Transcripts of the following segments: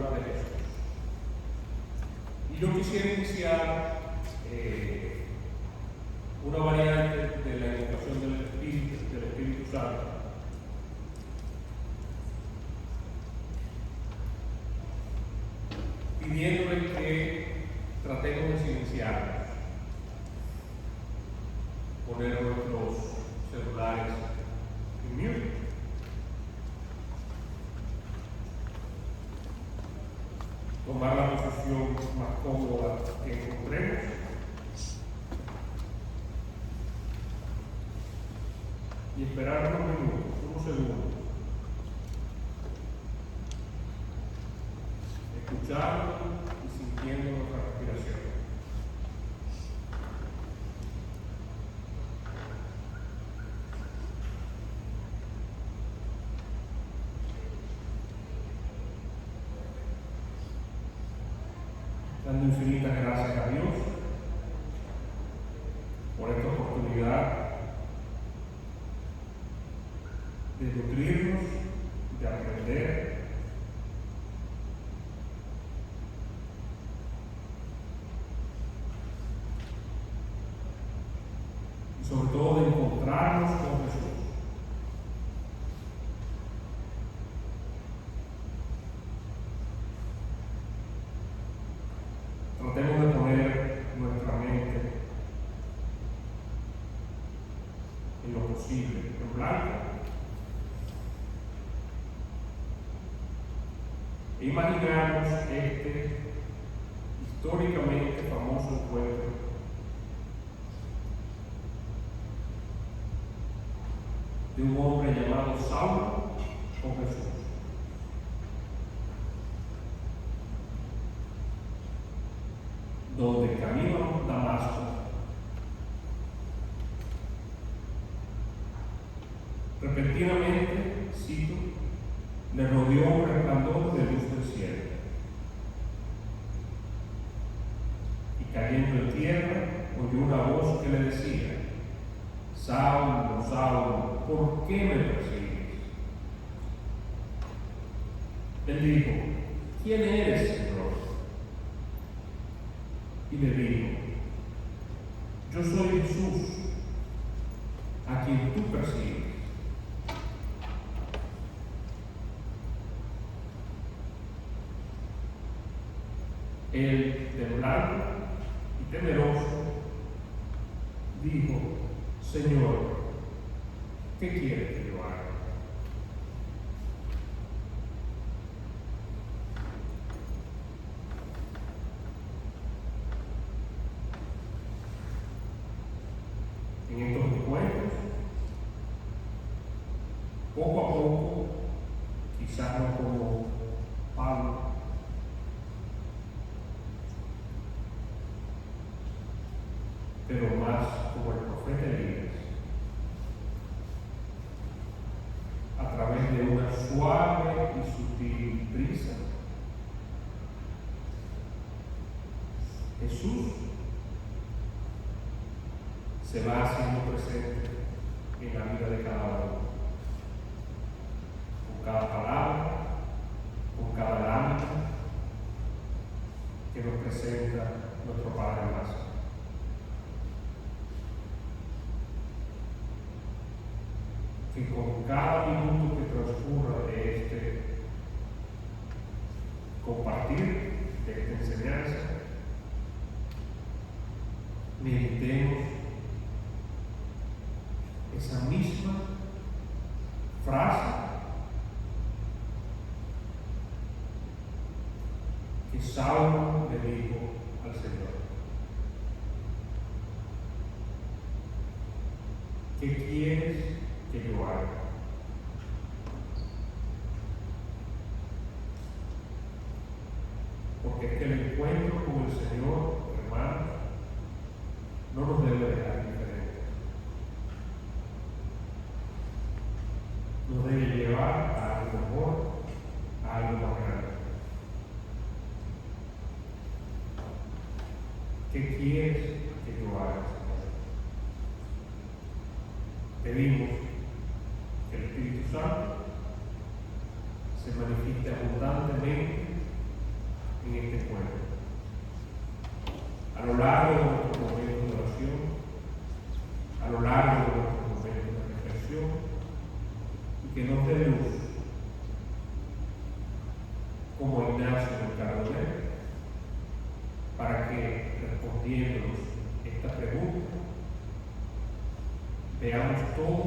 figura de Jesús. Y yo quisiera iniciar una variante de la invocación del Espíritu Santo, pidiéndole que tratemos de silenciarnos, poner nuestros celulares en mute, tomar la posición más cómoda que encontremos y esperar unos minutos, unos segundos, escuchando y sintiendo nuestra respiración. Dando infinitas gracias a Dios por esta oportunidad de nutrirnos, de aprender, y sobre todo de encontrarnos con Jesús. Tratemos de poner nuestra mente en lo posible en blanco e imaginarnos este históricamente famoso encuentro de un hombre llamado Saulo con Jesús. Donde camino a Damasco, repentinamente, cito, le rodeó un resplandor de luz del cielo. Y cayendo en tierra, oyó una voz que le decía: Saulo, Saulo, ¿por qué me persigues? Él dijo: ¿quién eres, Señor? Y le dijo: yo soy Jesús, a quien tú persigues. Él, temblando y temeroso, dijo: Señor, ¿qué quieres que yo haga? En estos encuentros, poco a poco, quizás no como Pablo, pero más como el profeta Elías, a través de una suave y sutil brisa, Jesús se va haciendo presente en la vida de cada uno, con cada palabra, con cada lámina que nos presenta nuestro Padre más. Que con cada minuto que transcurra de este compartir, de esta enseñanza, meditemos esa misma frase que Saulo le dijo al Señor: ¿qué quieres que yo haga? Porque es que el encuentro con el Señor, hermanos, no nos debe dejar indiferentes. Nos debe llevar a algo mejor, a algo más grande. ¿Qué quieres que yo haga, Señor? Pedimos que el Espíritu Santo se manifieste abundantemente en este encuentro. A lo largo de nuestros momentos de oración, a lo largo de nuestros momentos de reflexión, y que nos dé luz, como Ignacio del Cardonel, para que, respondiéndonos esta pregunta, veamos todo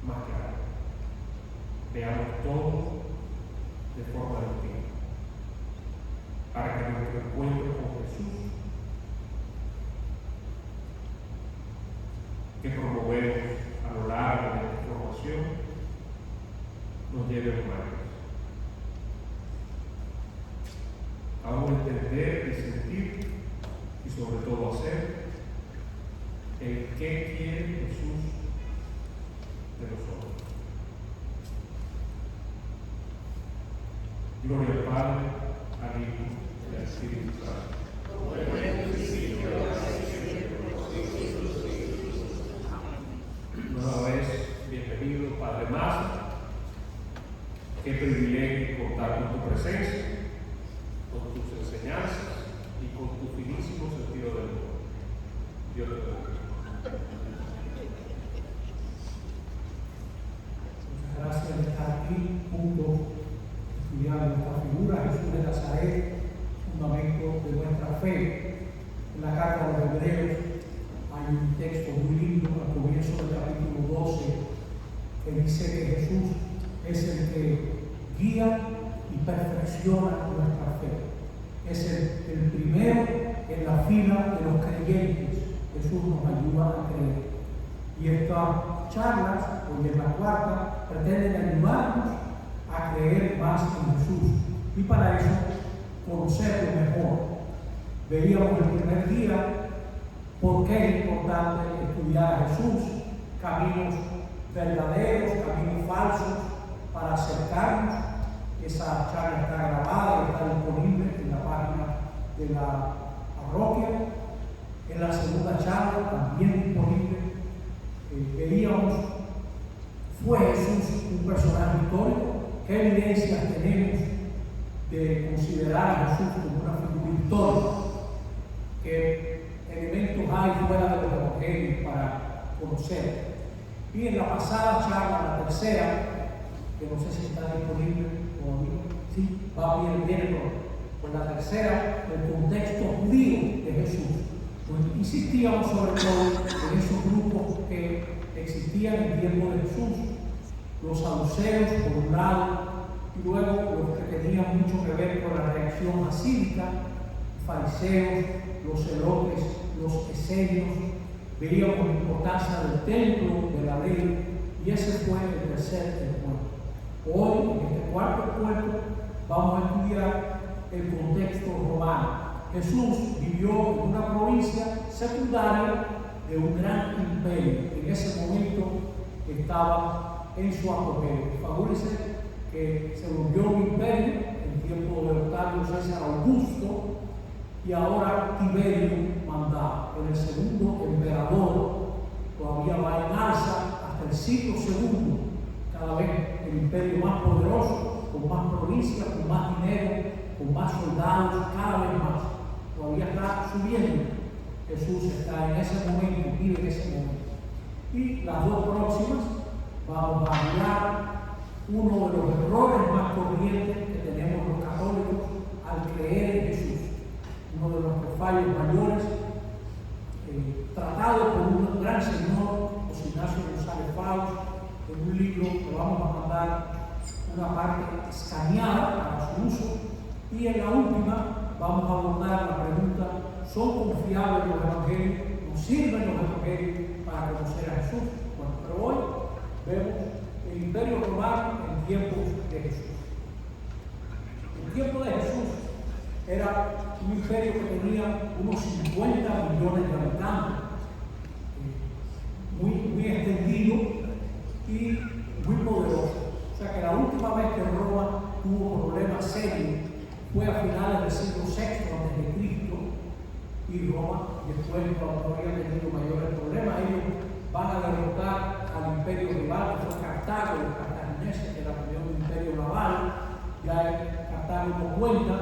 más claro, veamos todo de forma distinta, para que nuestro encuentro con Jesús, que promovemos a lo largo de esta formación, nos lleve a humanos, a un entender y sentir, y sobre todo hacer, el qué quiere Jesús de nosotros. Gloria al Padre, al Hijo y al Espíritu Santo. Nueva vez, bienvenido, Padre Maza. Qué privilegio contar con tu presencia, con tus enseñanzas y con tu finísimo sentido del humor. Dios te bendiga. Muchas gracias de estar aquí juntos estudiando esta figura, Jesús de Nazaret, fundamento de nuestra fe. En la carta a los Hebreos hay un texto muy lindo al comienzo del capítulo 12 que dice que Jesús es el que guía y perfecciona nuestra fe. Es el primero en la fila de los creyentes. Jesús nos ayuda a creer. Y estas charlas, hoy es la cuarta, pretenden ayudarnos a creer más en Jesús. Y para eso, conocerlo mejor. Veíamos el primer día por qué es importante estudiar a Jesús, caminos verdaderos, caminos falsos, para acercarnos. Esa charla está grabada y está disponible en la página de la parroquia. En la segunda charla, también disponible, veíamos, ¿fue Jesús un personaje histórico? ¿Qué evidencias tenemos de considerar a Jesús como una figura histórica? ¿Qué elementos hay fuera de los evangelios para conocer? Y en la pasada charla, la tercera, que no sé si está disponible todavía, sí, va bien, viene por la tercera, el contexto judío de Jesús. Pues insistíamos sobre todo en esos grupos que existían en el tiempo de Jesús, los saduceos por un lado, y luego los que tenían mucho que ver con la reacción masílica, fariseos, los celotes, los esenios. Veíamos la importancia del templo, de la ley, y ese fue el tercer encuentro. Hoy, en este cuarto encuentro, vamos a estudiar el contexto romano. Jesús vivió en una provincia secundaria de un gran imperio. En ese momento estaba en su apogeo. Figúrense que se volvió un imperio en tiempo de Octavio César Augusto y ahora Tiberio mandaba. En el segundo emperador todavía va en alza hasta el siglo II, cada vez el imperio más poderoso, con más provincias, con más dinero, con más soldados, cada vez más. Todavía está subiendo. Jesús está en ese momento, vive en ese momento. Y las dos próximas vamos a hablar uno de los errores más corrientes que tenemos los católicos al creer en Jesús. Uno de nuestros fallos mayores, tratado por un gran señor, José Ignacio González Faust, en un libro que vamos a mandar una parte escaneada para su uso. Y en la última vamos a abordar la pregunta: ¿son confiables los evangelios? ¿Nos sirven los evangelios para conocer a Jesús? Bueno, pero hoy vemos el imperio romano en tiempos de Jesús. El tiempo de Jesús era un imperio que tenía unos 50 millones de habitantes, muy extendido y muy poderoso. O sea que la última vez que Roma tuvo problemas serios fue a finales del siglo VI a.C. y Roma después no había tenido mayores problemas. Ellos van a derrotar al imperio rival, que fue Cartago, los cartagineses, que era también un imperio naval. Ya Cartago no cuenta,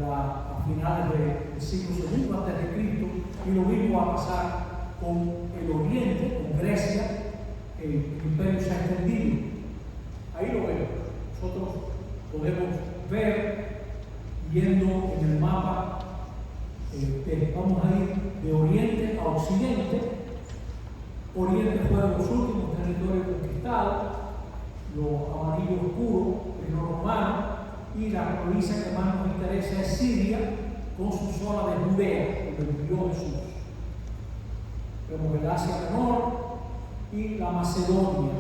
a finales del siglo II a.C., y lo mismo va a pasar con el Oriente, con Grecia. El imperio se ha extendido. Ahí lo vemos. Nosotros podemos ver, yendo en el mapa, vamos a ir de Oriente a Occidente. Oriente fue de los últimos territorios conquistados, lo amarillo oscuro es lo romano, y la provincia que más nos interesa es Siria, con su zona de Judea, donde vivió Jesús. Vemos el Asia Menor y la Macedonia,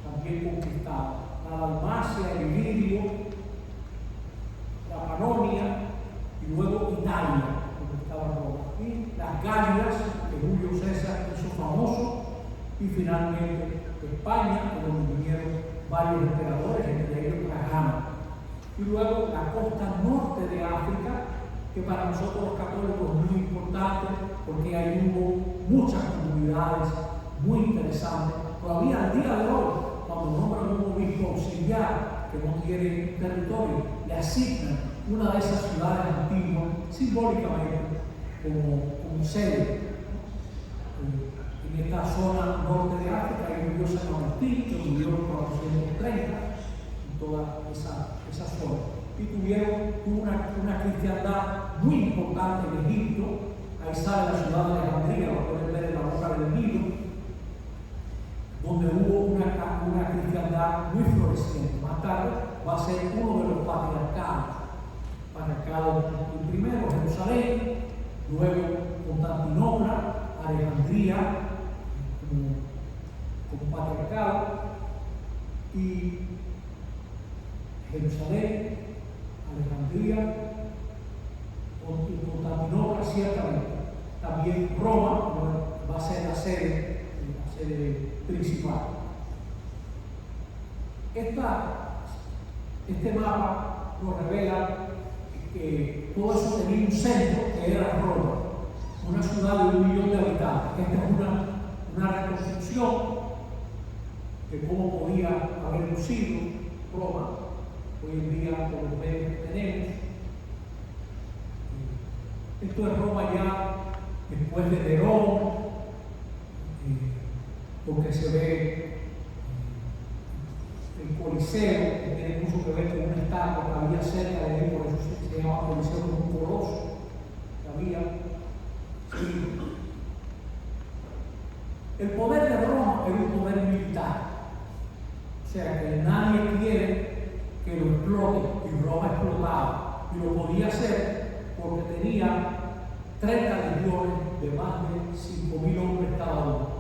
también conquistada, la Dalmacia, el Ilirio, la Panonia, y luego Italia, donde estaba Roma, y las Galias, que Julio César hizo famoso, y finalmente España, donde vinieron varios emperadores, entre ellos Trajano. Y luego la costa norte de África, que para nosotros los católicos es muy importante, porque ahí hubo muchas comunidades muy interesantes. Todavía al día de hoy, cuando nombran un obispo auxiliar que no tiene territorio, le asignan una de esas ciudades antiguas, simbólicamente, como sede. En esta zona norte de África hay vivió San Agustín, que vivió en 430, en toda esa zona. Y tuvo una cristiandad muy importante en Egipto. Ahí sale la ciudad de Alejandría, lo pueden ver en la boca del Nilo, donde hubo una cristiandad muy floreciente. Más tarde va a ser uno de los patriarcados. El primero, Jerusalén, luego Constantinopla, Alejandría, como patriarcado, y Jerusalén, Alejandría, Constantinopla, ciertamente. También Roma va a ser la sede principal. Este mapa nos revela que todo eso tenía un centro, que era Roma, una ciudad de 1 millón de habitantes. Esta es una reconstrucción de cómo podía haber lucido Roma. Hoy en día, por los medios que tenemos, esto es Roma ya después de Nerón, porque se ve el Coliseo, que tiene mucho que ver con una estatua que había cerca de él, por eso se llama Coliseo, como un coloso que había. El poder de Roma era un poder militar, o sea que nadie quiere que lo explote, y Roma explotaba, y lo podía hacer porque tenía 30 legiones de más de 5.000 hombres cada uno.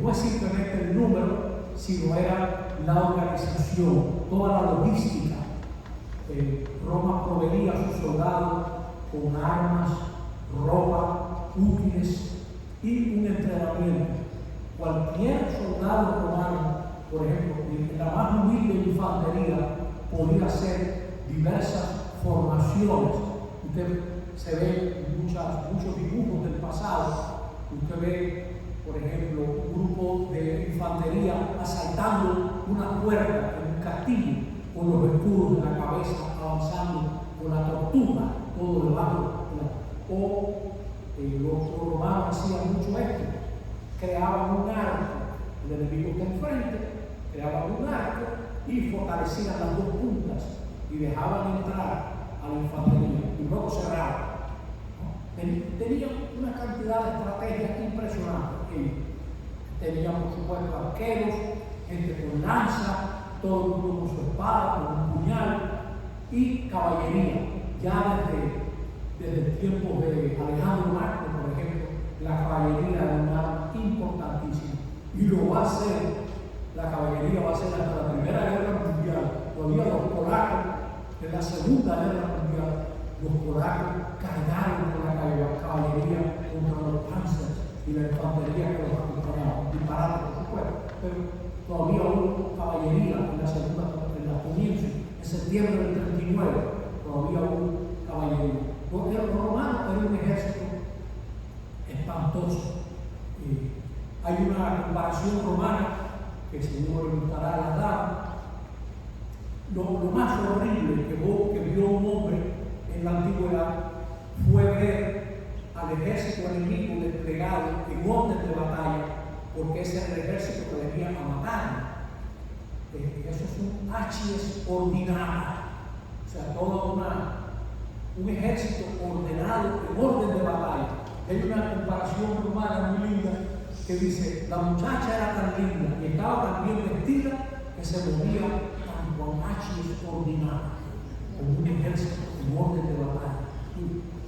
No es simplemente el número, sino era la organización, toda la logística. Roma proveía a sus soldados con armas, ropa, útiles y un entrenamiento. Cualquier soldado romano, por ejemplo, en la más humilde infantería, podía hacer diversas formaciones. Usted se ve muchos dibujos del pasado. Usted ve, por ejemplo, un grupo de infantería asaltando una puerta en un castillo, con los escudos en la cabeza, avanzando con la tortuga, todo debajo. Los romanos hacían mucho esto, creaban un arco, el enemigo está enfrente, creaban un arco y fortalecían las dos puntas y dejaban entrar a la infantería y luego cerraban. Tenían una cantidad de estrategias impresionantes. Tenían, por supuesto, arqueros, gente con lanza, todo el mundo con su espada, con un puñal, y caballería. Ya desde el tiempo de Alejandro Magno, por ejemplo, la caballería era un arma importantísima. Y lo va a ser, la caballería va a ser hasta la Primera Guerra Mundial. Todavía los polacos, en la Segunda Guerra Mundial, los polacos cargaron con la caballería contra los panzers y la infantería que los acompañaba, disparando, por supuesto, pero todavía hubo caballería en la comienzo, en septiembre del 39, todavía hubo caballería. Los romanos eran un ejército espantoso. Hay una comparación romana que seguro le gustará a las damas. Lo más horrible que vio un hombre en la antigüedad fue ver al ejército enemigo desplegado en orden de batalla, porque ese era el ejército que venía a matar. Eso es un achies ordinata, o sea, todo un ejército ordenado en orden de batalla. Hay una comparación romana muy linda que dice: la muchacha era tan linda y estaba tan bien vestida que se movía con achies ordinata, como un ejército en orden de batalla.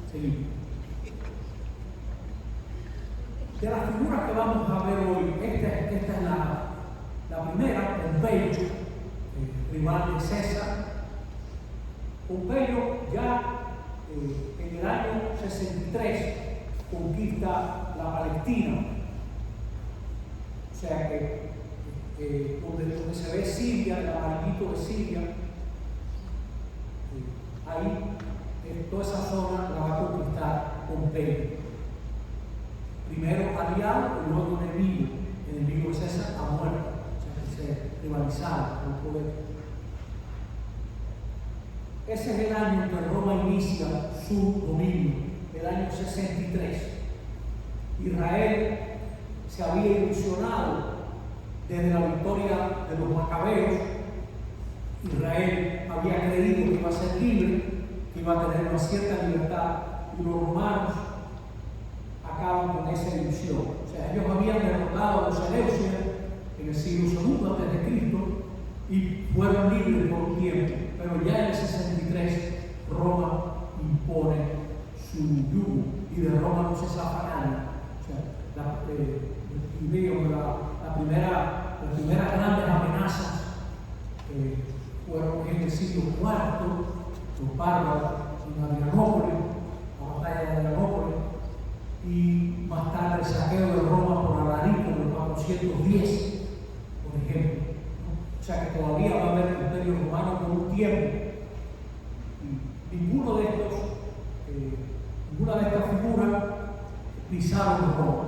Seguimos. De las figuras que vamos a ver hoy, esta es la primera, Pompeyo, rival de César. Pompeyo ya en el año 63 conquista la Palestina, o sea que donde se ve Siria, el amarillito de Siria, ahí toda esa zona la va a conquistar Pompeyo. Primero aliado y luego enemigo de César ha muerto, o sea que se rivalizaron con el poder. Ese es el año que Roma inicia su dominio, el año 63. Israel se había ilusionado desde la victoria de los macabeos. Israel había creído que iba a ser libre, que iba a tener una cierta libertad, y los romanos acaban con esa ilusión. O sea, ellos habían derrotado a los seleucidas en el siglo II a.C. y fueron libres por un tiempo, pero ya en el 63 Roma impone su yugo y de Roma no se zafa nadie. O sea, las primeras grandes amenazas fueron en el siglo IV, los bárbaros en Adrianópolis, la batalla de Adrianópolis, y más tarde el saqueo de Roma por Alarico en el 410, por ejemplo. O sea que todavía va a haber el imperio romano por un tiempo. Y ninguna de estas figuras pisaron Roma,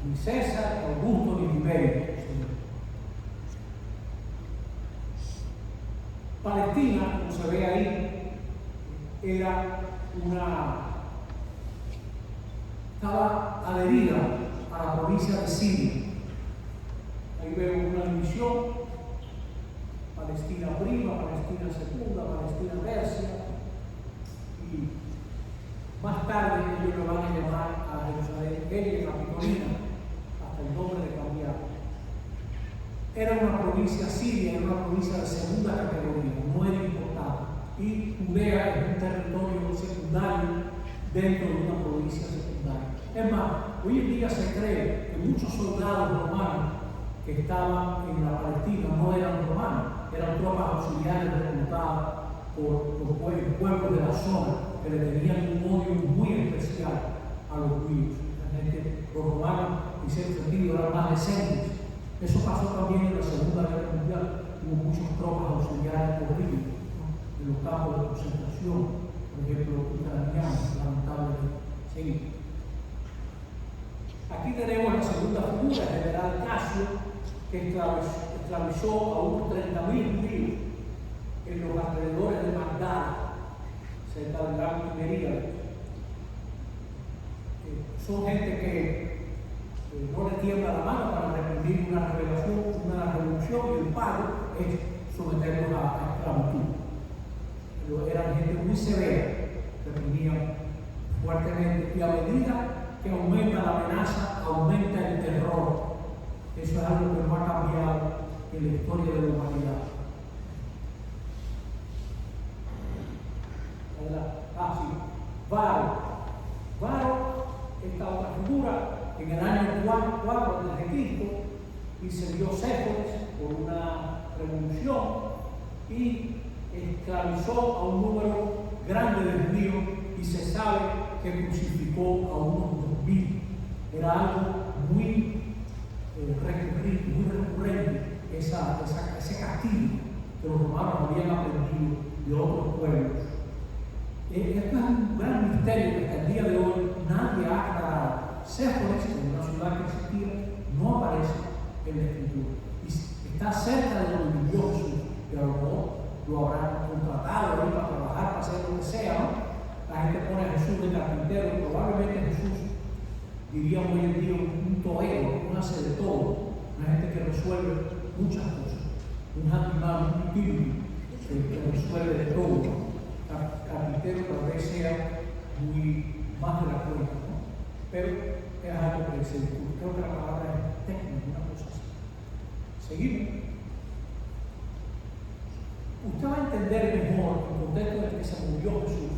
ni César, ni Augusto, ni Tiberio. Palestina, como se ve ahí, estaba adherida a la provincia de Siria. Ahí vemos una división: Palestina prima, Palestina segunda, Palestina tercia, y más tarde ellos lo van a llamar a Jerusalén Elia Capitolina, hasta el nombre de cambiar. Era una provincia siria, era una provincia de segunda categoría, no era importante, y Judea es un territorio secundario dentro de una provincia secundaria. Es más, hoy en día se cree que muchos soldados romanos que estaban en la Palestina no eran romanos, eran tropas auxiliares reclutadas por pueblos de la zona que le tenían un odio muy especial a los judíos. Los romanos, en cierto sentido, eran más decentes. Eso pasó también en la Segunda Guerra Mundial. Hubo muchas tropas auxiliares horribles, ¿no?, en los campos de concentración, por ejemplo, ucranianos, lamentablemente. Sí. Aquí tenemos la segunda figura, el general Casio, que esclavizó a unos 30.000 judíos en los alrededores de Magdala, cerca del lago Tiberíades. Son gente que no le tiembla la mano para reprimir una revolución, y el pago es someterlos a esclavitud. Pero eran gente muy severa, reprimían fuertemente, y a medida que aumenta la amenaza, aumenta el terror. Eso es algo que no ha cambiado en la historia de la humanidad. Varo, esta otra figura, en el año 4 a.C., incendió Séforis por una revolución y esclavizó a un número grande de judíos, y se sabe que crucificó a unos 2.000. Era algo muy recurrente, ese castigo que los romanos habían aprendido de otros pueblos. Esto es un gran misterio que hasta el día de hoy nadie ha aclarado. Séforis, en una ciudad que existía, no aparece en la Escritura. Y está cerca de donde vivió Jesús, pero no lo habrán contratado para trabajar, para hacer lo que sea, ¿no? La gente pone a Jesús de carpintero, probablemente Jesús, diríamos hoy en día, un torero, un hace de todo, una gente que resuelve muchas cosas, un handyman, un tímido, que resuelve de todo. Carpintero tal vez sea muy más de la cuenta, ¿no? Pero es algo que se discute. Creo que la palabra es técnica, una cosa así. Seguimos. Usted va a entender mejor el contexto en el que se murió Jesús.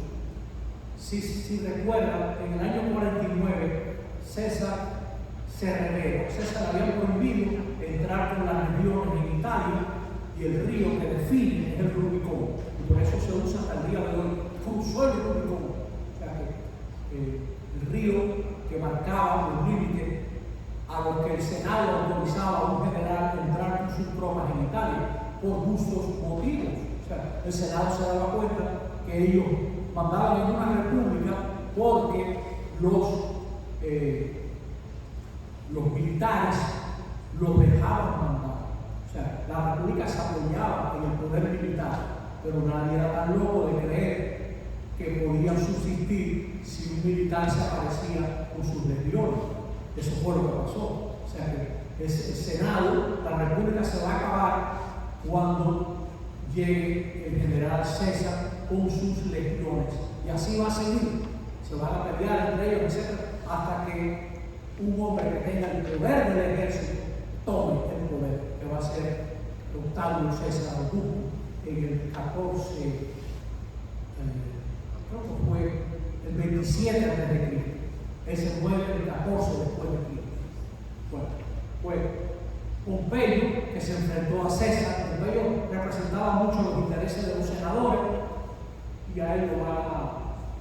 Si recuerdan, en el año 49, César se rebela. César había prohibido entrar con las legiones en Italia y el río que define es el Rubicón. Y por eso se usa hasta el día de hoy, cruzó el Rubicón. O sea que el río que marcaba los límites a los que el Senado autorizaba a un general entrar con sus tropas en Italia por justos motivos. O sea, el Senado se daba cuenta que ellos mandaban en una república porque los militares los dejaban mandar. O sea, la república se apoyaba en el poder militar, pero nadie era tan loco de creer que podían subsistir si un militar se aparecía con sus legiones. Eso fue lo que pasó. O sea que el Senado, la república se va a acabar cuando llegue el general César con sus legiones. Y así va a seguir. Se van a pelear entre ellos, etc. hasta que un hombre que tenga el poder del ejército tome el poder, que va a ser Octavio César Augusto en el 14, creo que fue el 27 a.C. Él se muere el 14 después de Cristo. Bueno, fue Pompeyo que se enfrentó a César. Pompeyo representaba mucho los intereses de los senadores y a él lo van a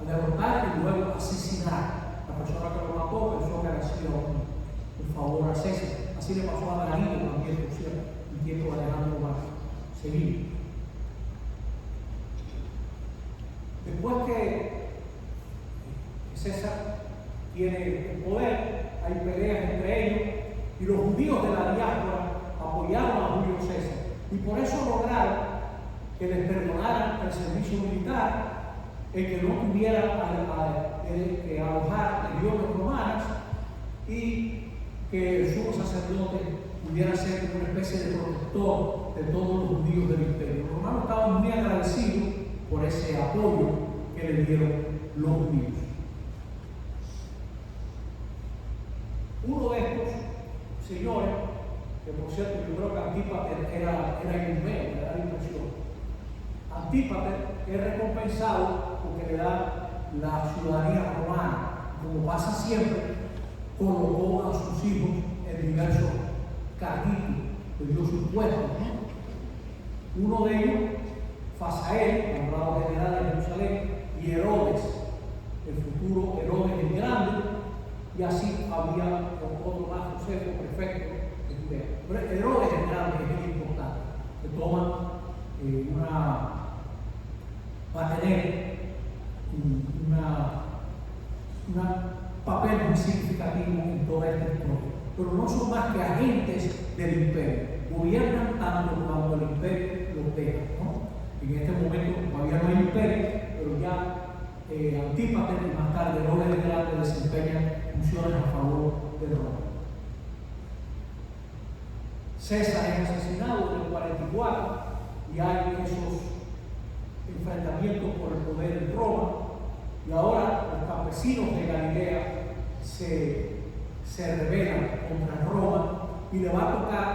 derrotar y luego asesinar. La persona que lo mató pensó que había sido un favor a César. Así le pasó a Danilo también, por cierto, en tiempo de Alejandro Magno. Seguimos. Después que César tiene el poder, hay peleas entre ellos y los judíos de la diáspora apoyaron a Julio César y por eso lograron que les perdonaran el servicio militar, el que no tuviera que alojar legiones romanas y que el sumo sacerdote pudiera ser una especie de protector de todos los judíos del imperio. Los romanos estaban muy agradecidos por ese apoyo que le dieron los judíos. Uno de estos señores, que por cierto yo creo que Antípater era inhumano, le da la impresión. Antípater es recompensado porque le da la ciudadanía romana. Como pasa siempre, colocó a sus hijos en diversos carguitos, le dio sus puestos. Uno de ellos, Fasael, nombrado general de Jerusalén, y Herodes, el futuro Herodes el Grande, y así había otro más, Josefo, prefecto de Judea. Pero Herodes el Grande es muy importante, que toma va a tener un papel muy significativo en toda esta historia. Pero no son más que agentes del imperio. Gobiernan tanto cuando el imperio los deja, ¿no? En este momento todavía no hay imperio, pero ya Antípater y más tarde Herodes el Grande desempeñan funciones a favor de Roma. César es asesinado en el 44 y hay esos enfrentamientos por el poder en Roma, y ahora los campesinos de Galilea se rebelan contra Roma y le va a tocar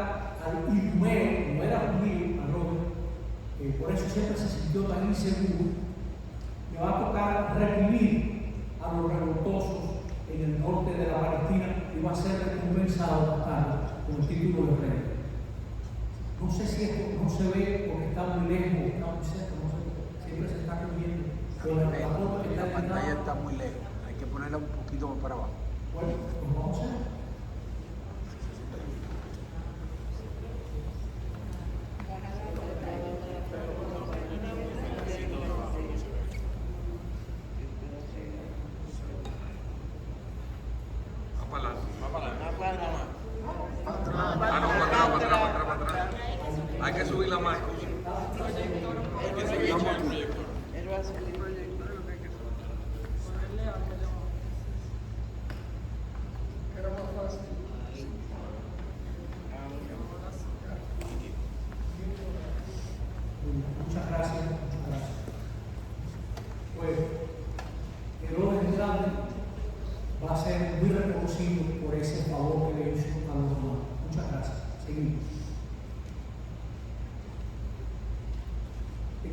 al Idumeo, no era judío, a Roma, por eso siempre se sintió tan inseguro, le va a tocar reprimir a los revoltosos en el norte de la Palestina y va a ser recompensado más tarde con el título de rey. No sé si esto no se ve porque está muy lejos, está muy cerca, no sé, siempre se está cubriendo. La pantalla está muy lejos, hay que ponerla un poquito más para abajo. Bueno, pues vamos a ver. Hay que subir la más.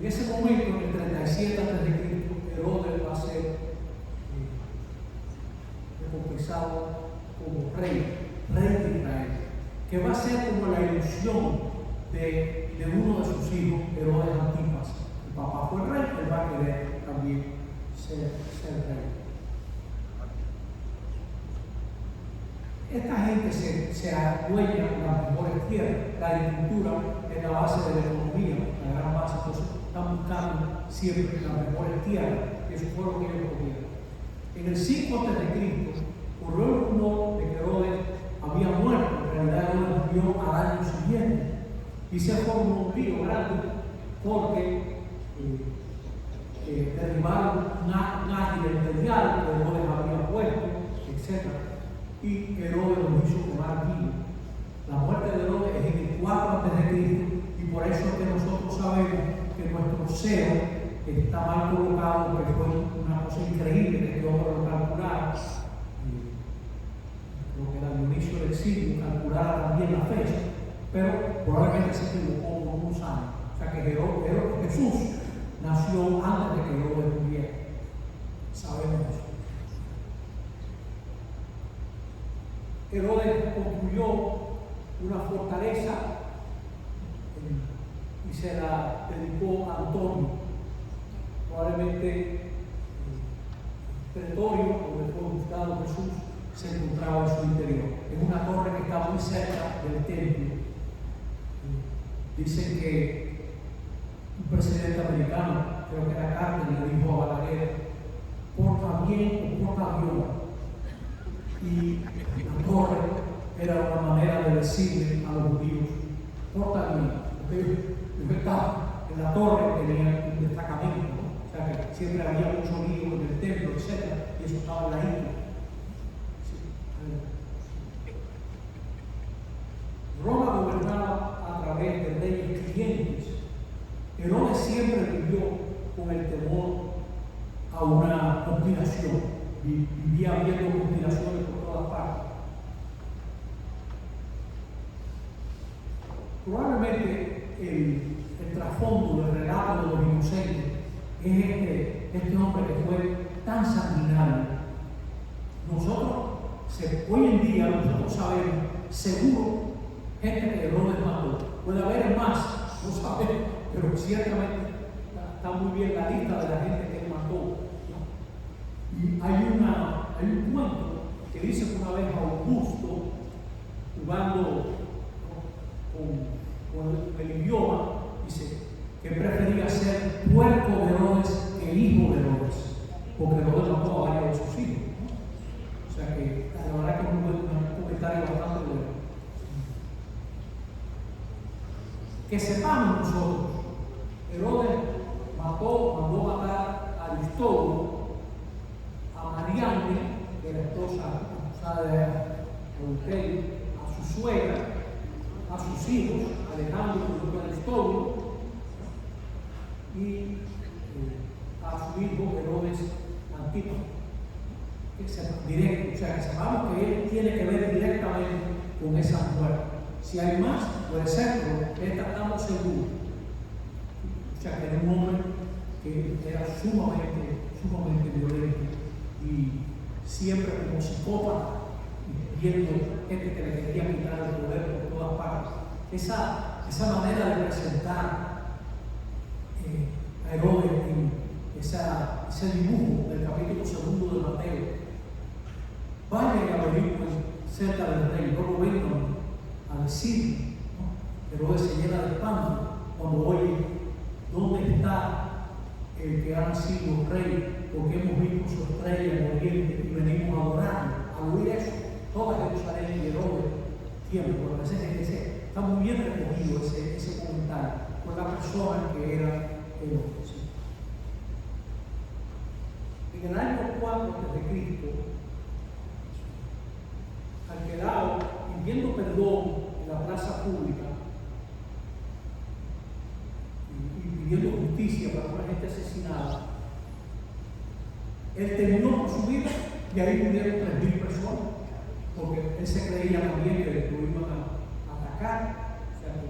En ese momento, en el 37 a.C., Herodes va a ser recompensado como rey de Israel, que va a ser como la ilusión de uno de sus hijos, Herodes Antipas. El papá fue rey, él va a querer también ser rey. Esta gente se adueña de las mejores tierras. La agricultura es la base de la economía, la gran base. Entonces están buscando siempre las mejores tierras. Eso fue lo que ellos cogieron. En el 5 a.C. ocurrió el rumor de que Herodes había muerto. En realidad Herodes murió al año siguiente. Y se formó un lío grande porque derribaron un águila imperial que Herodes había puesto, etc. Y Herodes lo hizo quemar vivo. La muerte de Herodes es en el 4 a.C. y por eso es que nosotros sabemos que nuestro cero está mal colocado, que fue una cosa increíble que este hombre lo calculara. Lo que era Dionisio del Sirio calculara también la fecha, pero probablemente se equivocó por unos años. O sea que Jesús nació antes de que Herodes muriera. Sabemos eso. Herodes construyó una fortaleza y se la dedicó a Antonio. Probablemente el pretorio donde fue buscado Jesús se encontraba en su interior. Es una torre que está muy cerca del templo. Dicen que un presidente americano, creo que era Carter, le dijo a Balaguer: porta bien o porta bien. Y la torre era una manera de decirle a los judíos: porta bien. Porque estaba en la torre, tenía un destacamento, ¿no? O sea que siempre había mucho lío en el templo, etc. Y eso estaba en la isla. Roma gobernaba a través de reyes clientes. Herodes siempre vivió con el temor a una conspiración. Vivía viendo conspiraciones por todas partes. Probablemente el trasfondo del relato de los inocentes es este hombre que fue tan sanguinario. Hoy en día nosotros sabemos seguro gente que Herodes mató. Puede haber más, no sabemos, pero ciertamente está muy bien la lista de la gente que él mató. Y hay un cuento que dice que una vez Augusto, jugando con el idioma, dice que prefería ser puerco de Herodes que hijo de Herodes, porque Herodes mató a varios de sus hijos, ¿no? O sea que la verdad que es un comentario bastante bueno. Que sepamos nosotros, Herodes mandó matar a Aristóbulo, a Mariamne, que era esposa de Eleuterio, a su suegra, a sus hijos, Alejandro, hijo de Aristóbulo, y a su hijo Herodes Antipas. Directo, o sea, que sepamos que él tiene que ver directamente con esa muerte. Si hay más, puede ser, pero esta estamos seguros. O sea, que era un hombre que era sumamente violento y siempre como psicópata, viendo gente que le quería quitar el poder por todas partes. Esa manera de presentar a Herodes en ese dibujo del capítulo 2 de Mateo, vayan a averiguar cerca del rey, no lo vengan a decir, ¿no? Herodes se llena de espanto cuando oye dónde está el que ha nacido rey, porque hemos visto su estrella en el oriente y venimos a adorarlo. Al oír eso, toda Jerusalén y Herodes tiemblan, porque a veces está muy bien recogido ese comentario por la persona que era Herodes. En el año 4 a.C., Arquelao, pidiendo perdón en la plaza pública y pidiendo justicia para una gente asesinada, él terminó con su vida y ahí murieron 3.000 personas, porque él se creía también que lo iban a atacar. O sea que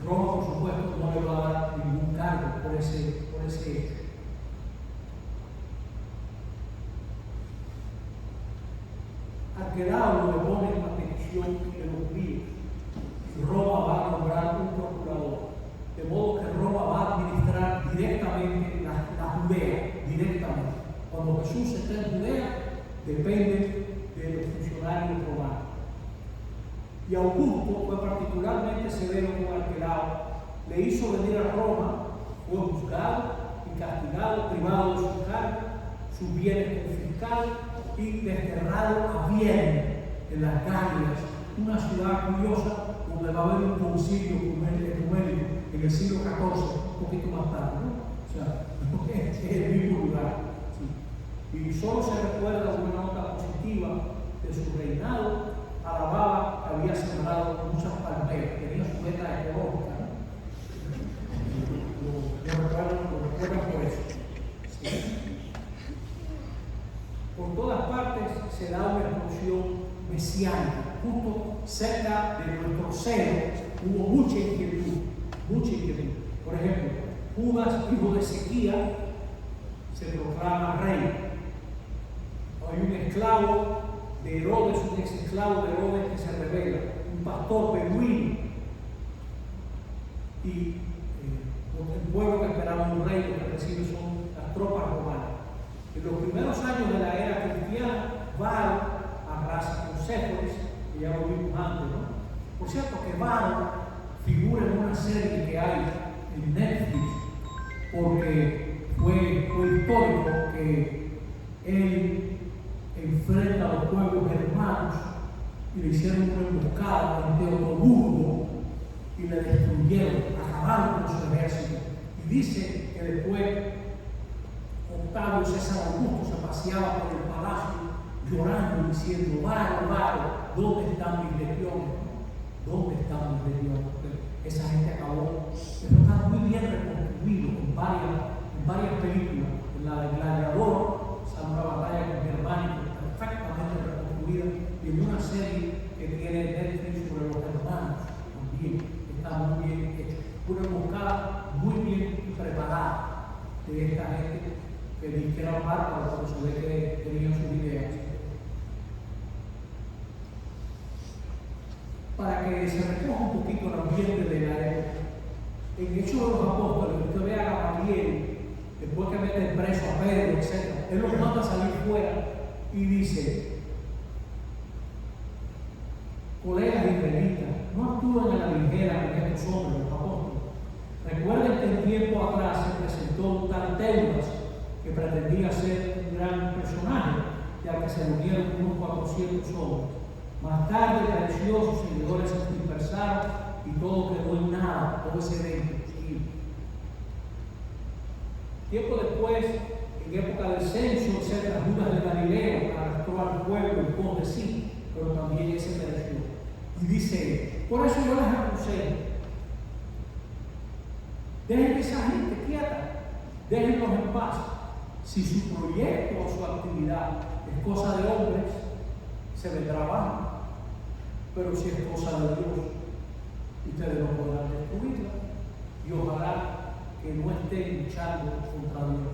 Roma, por supuesto, no le va a dar ningún por ese hecho. Arquelao le pone en atención de los judíos. Roma va a nombrar un procurador, de modo que Roma va a administrar directamente la Judea, directamente. Cuando Jesús está en Judea, depende de los funcionarios romanos. Y Augusto fue particularmente severo con Arquelao, le hizo venir a Roma, fue juzgado y castigado, privado de su cargo, sus bienes confiscados y desterrado a Viena, en las Galias, una ciudad curiosa donde va a haber un concilio ecuménico en el siglo XIV, un poquito más tarde, ¿no? O sea, es el mismo lugar. ¿Sí? Y solo se recuerda una nota positiva de su reinado. Alababa que había sembrado muchas palmeras, tenía su meta ecológica, ¿no? Lo recuerdan por eso. ¿Sí? Por todas partes se da una explosión mesiánica. Justo cerca de nuestro seno hubo mucha inquietud, mucha inquietud. Por ejemplo, Judas, hijo de Ezequías, se proclama rey. Hay un esclavo de Herodes, un ex esclavo de Herodes que se revela, un pastor beduino. Y el pueblo que esperaba un rey, lo que recibe son las tropas romanas. En los primeros años de la era cristiana, Varo arrasa con Séforis, que ya lo vimos antes, ¿no? Por cierto, que Varo figura en una serie que hay en Netflix, porque fue histórico que él enfrenta a los pueblos hermanos y le hicieron una emboscada en Teutoburgo y le destruyeron, acabaron con su ejército. Y dice que después Octavio César Augusto se paseaba por el palacio llorando, diciendo: Varo, Varo, ¿dónde están mis legiones? ¿Dónde están mis legiones? Porque esa gente acabó. Pero está muy bien reconstruido en varias películas. En la de Gladiador, esa una batalla con germánicos perfectamente reconstruida, y en una serie que tiene Netflix sobre los hermanos también está muy bien hecha. Una emboscada muy bien preparada de esta gente que ni siquiera bárbaros, pero se ve que tenían sus ideas. Para que se recoja un poquito el ambiente de la época, en Hechos de los Apóstoles, usted ve a Gamaliel, después que mete preso a Pedro, etc., él los manda a salir fuera y dice: colegas israelitas, no actúen a la ligera con estos hombres, los apóstoles. Recuerden que en tiempo atrás se presentó un tal Teudas que pretendía ser un gran personaje, ya que se unieron unos 400 hombres. Más tarde, sus seguidores se dispersaron y todo quedó en nada, todo ese evento. Tiempo después, en época del censo, etc., Judas de Galileo arrastró al pueblo en pos de sí, pero también ese pereció. Y dice: por eso yo les aconsejo, dejen esa gente quieta, déjenlos en paz. Si su proyecto o su actividad es cosa de hombres, se vendrá abajo. Pero si es cosa de Dios, ustedes no podrán destruirla. Y ojalá que no estén luchando contra Dios.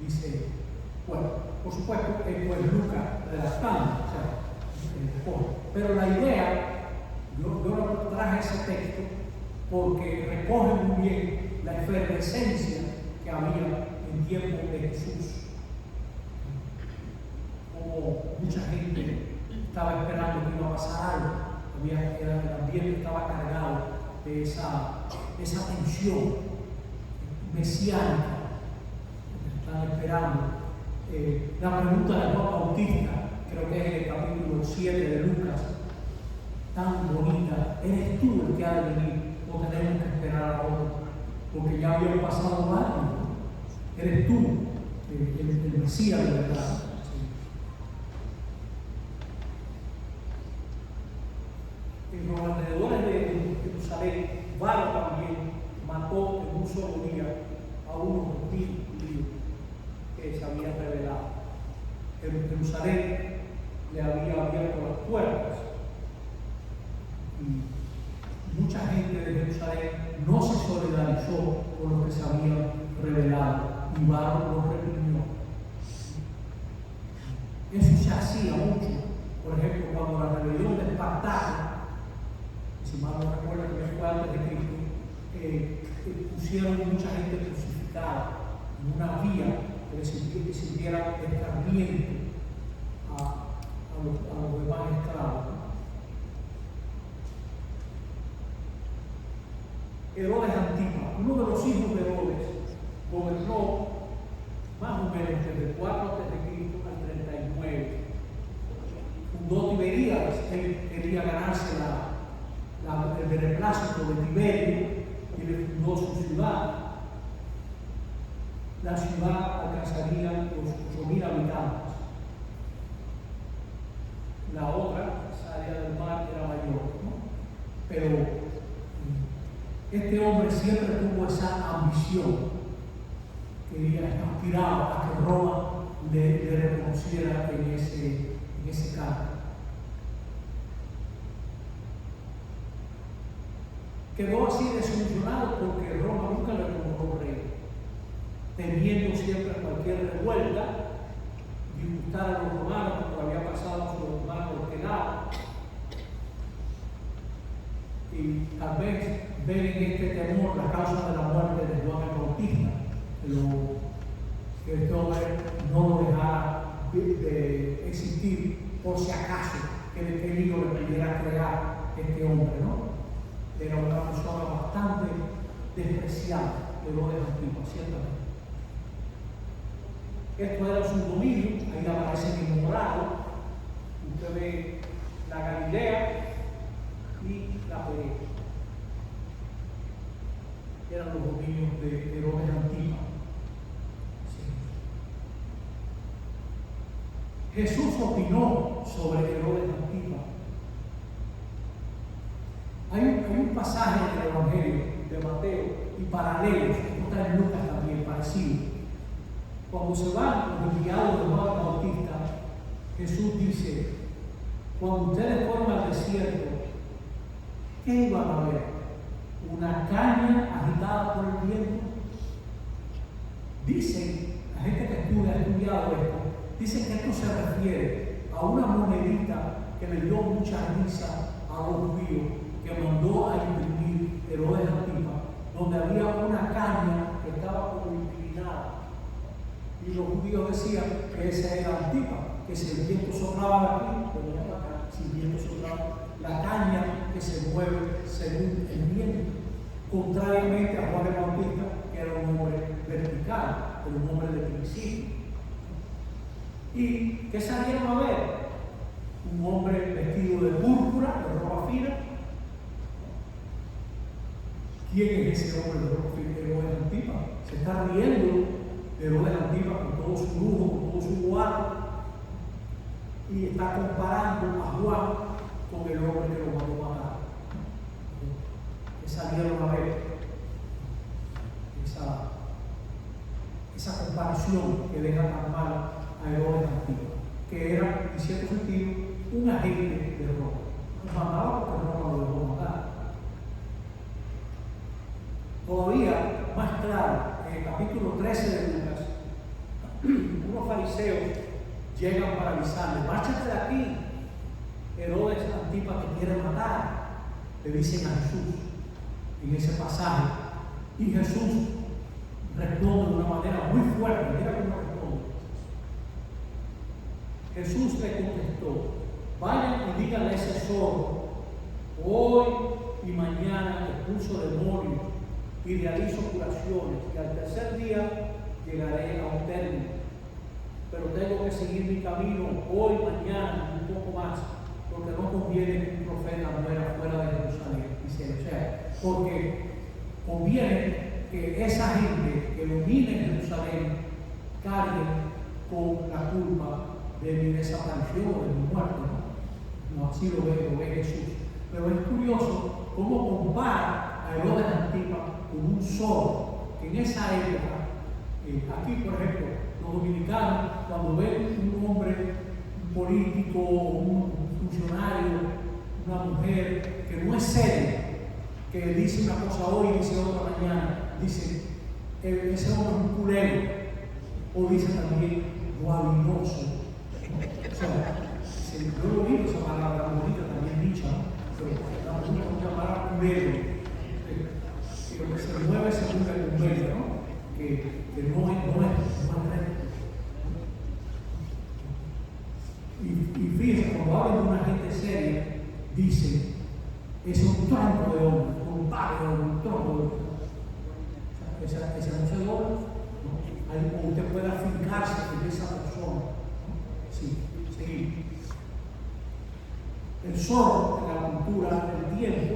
Dice, bueno, por supuesto, esto es Lucas redactando, pero la idea, yo traje ese texto porque recoge muy bien la efervescencia que había en tiempos de Jesús. Como mucha gente estaba esperando que iba a pasar algo, el ambiente estaba cargado de esa tensión mesiánica que están esperando. La pregunta de Juan Bautista, creo que es en el capítulo 7 de Lucas, tan bonita: ¿eres tú el que ha de venir o tenemos que esperar a otro? Porque ya habían pasado años. Eres tú el Mesías de verdad. En los alrededores de Jerusalén, Varo también mató en un solo día a unos 1000 judíos que se habían rebelado. En Jerusalén le había abierto las puertas y mucha gente de Jerusalén Jerusalén no se solidarizó con los que se habían rebelado y Varro los reprimió. Eso se hacía mucho. Por ejemplo, cuando la rebelión de Espartaco, si mal no recuerdo que fue antes de Cristo, pusieron mucha gente crucificada en una vía que sirviera de escarmiento a los demás esclavos. Herodes Antipas, uno de los hijos de Herodes, gobernó más o menos desde el 4 a.C. al 39. Fundó Tiberíades, él quería ganarse el beneplácito de Tiberio y le fundó su ciudad. La ciudad alcanzaría los 8.000 habitantes. La otra, esa área del mar, era mayor, ¿no? Pero este hombre siempre tuvo esa ambición, aspiraba a que Roma le reconociera en ese campo. Quedó así desilusionado porque Roma nunca le nombró rey, temiendo siempre cualquier revuelta, disgustar a los romanos, como había pasado a su hermano Quelao, y tal vez ver en este temor la causa de la muerte de Juan el Bautista, que este hombre no lo dejara de existir por si acaso que el enemigo le pudiera crear este hombre, ¿no? Era una persona bastante despreciada, Herodes Antipas, ciertamente. Esto era su dominio, ahí aparece el morado. Usted ve la Galilea y la Perea. Eran los dominios de Herodes Antipas. Sí. Jesús opinó sobre Herodes Antipas. Hay un pasaje en el Evangelio de Mateo y paralelos, esto está en Lucas también, parecido. Cuando se van los enviados de Juan Bautista, Jesús dice: cuando ustedes fueron al desierto, ¿qué iban a ver? ¿Una caña agitada por el viento? Dicen, la gente que ha estudiado esto, dicen que esto se refiere a una monedita que le dio mucha risa a los judíos, que mandó a imprimir Herodes Antipas, donde había una caña que estaba como inclinada. Y los judíos decían que ese era Antipas, que si el viento soplaba aquí, pues acá, si el viento soplaba, la caña que se mueve según el viento. Contrariamente a Juan el Bautista, que era un hombre vertical, era un hombre de principio. ¿Y qué salieron a ver? Un hombre vestido de púrpura, de ropa fina. ¿Quién es ese hombre de ropa fina? Herodes Antipas. Se está riendo de Herodes Antipas con todo su lujo, con todo su guardo, y está comparando a Juan con el hombre que lo mandó a matar. Que salieron a ver esa comparación que deja tan mal a Herodes Antipas, que era, en cierto sentido, un agente de Roma. Lo mandaba porque Roma lo dejó matar. Todavía más claro, en el capítulo 13 de Lucas, unos fariseos llegan para avisarle: márchate de aquí, Herodes Antipas te quiere matar, le dicen a Jesús en ese pasaje. Y Jesús responde de una manera muy fuerte. Mira cómo responde. Jesús le contestó: vayan y díganle a ese sordo, hoy y mañana expulso demonios y realizo curaciones, y al tercer día llegaré a un término. Pero tengo que seguir mi camino hoy, mañana, un poco más, porque no conviene que un profeta muera fuera de Jerusalén. Dice, o sea, porque conviene que esa gente que domina en Jerusalén cargue con la culpa de mi desaparición o de mi muerte. No, así lo ve Jesús. Pero es curioso cómo compara a Herodes Antipas con un sordo, que en esa época, aquí por ejemplo, los dominicanos, cuando ven un hombre político, un funcionario, una mujer que no es serio, que dice una cosa hoy y dice otra mañana, dice, ese hombre es un culero, o dice también, guabinoso. O sea, yo lo digo esa palabra bonita también dicha, ¿no? Pero la persona no llamará culero, que se mueve según la convenga, ¿no? Que no es recto. Y fíjense, cuando hablan de una gente seria, dicen, es un tronco de hombre, un palo, un tronco de hombre. O sea, esa no se logra, ¿no? O usted puede afincarse en esa persona, ¿no? Sí, seguimos. El zorro en la cultura del tiempo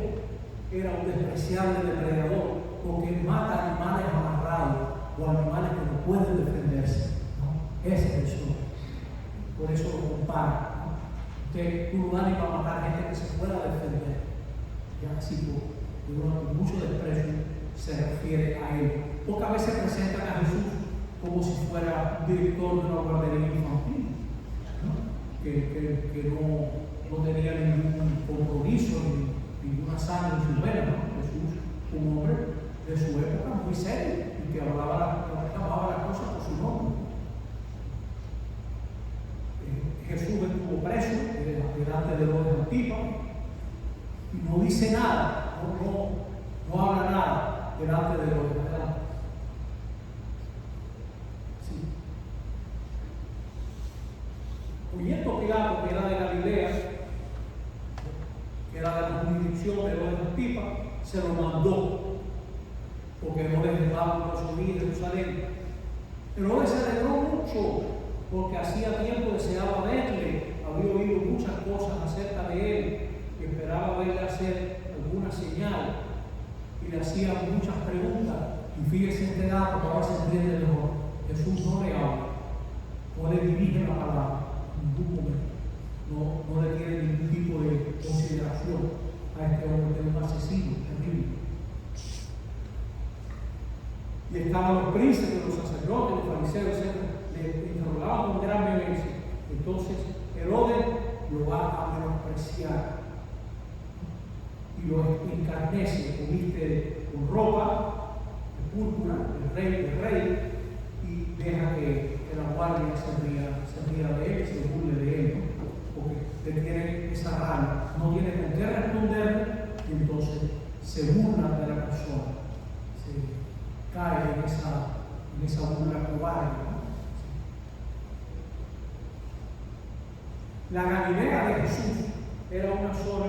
era un despreciable depredador porque mata animales amarrados o animales que no pueden defenderse, ¿no? Ese es el zorro. Por eso lo compara, ¿no? Usted no da ni para matar gente que se pueda defender. Ya así con mucho desprecio se refiere a él. Porque a veces presentan a Jesús como si fuera un director de una guardería infantil, ¿no? Que no tenía ningún compromiso, ninguna sangre en su vena, ¿no? Jesús, un hombre de su época muy serio y que llamaba las cosas por su nombre. Jesús estuvo preso delante de los de Antipas y no dice nada, no habla nada delante de los de Antipas. Sí. Oyendo Pilato que era de Galilea, que era de la jurisdicción de los de Antipas, se lo mandó, porque no les dejaba subir a Jerusalén. Pero él se alegró mucho, porque hacía tiempo deseaba verle, había oído muchas cosas acerca de él, y esperaba verle hacer alguna señal, y le hacía muchas preguntas. Y fíjese este dato, para se entiende mejor. Jesús no le habla, no le dirige la palabra en ningún momento, no le tiene ningún tipo de consideración a este hombre que es un asesino terrible. Y estaban los príncipes, los sacerdotes, los fariseos, etc. Le interrogaban con gran vehemencia. Entonces Herodes lo va a menospreciar y lo encarnece, lo viste con ropa de púrpura, el rey, y deja que la guardia se ría de él, se burle de él, ¿no? Porque le tiene esa rana, no tiene con qué responderle, y entonces se burla de la persona, se cae en esa burla cobarde, ¿no? La Galilea de Jesús era una zona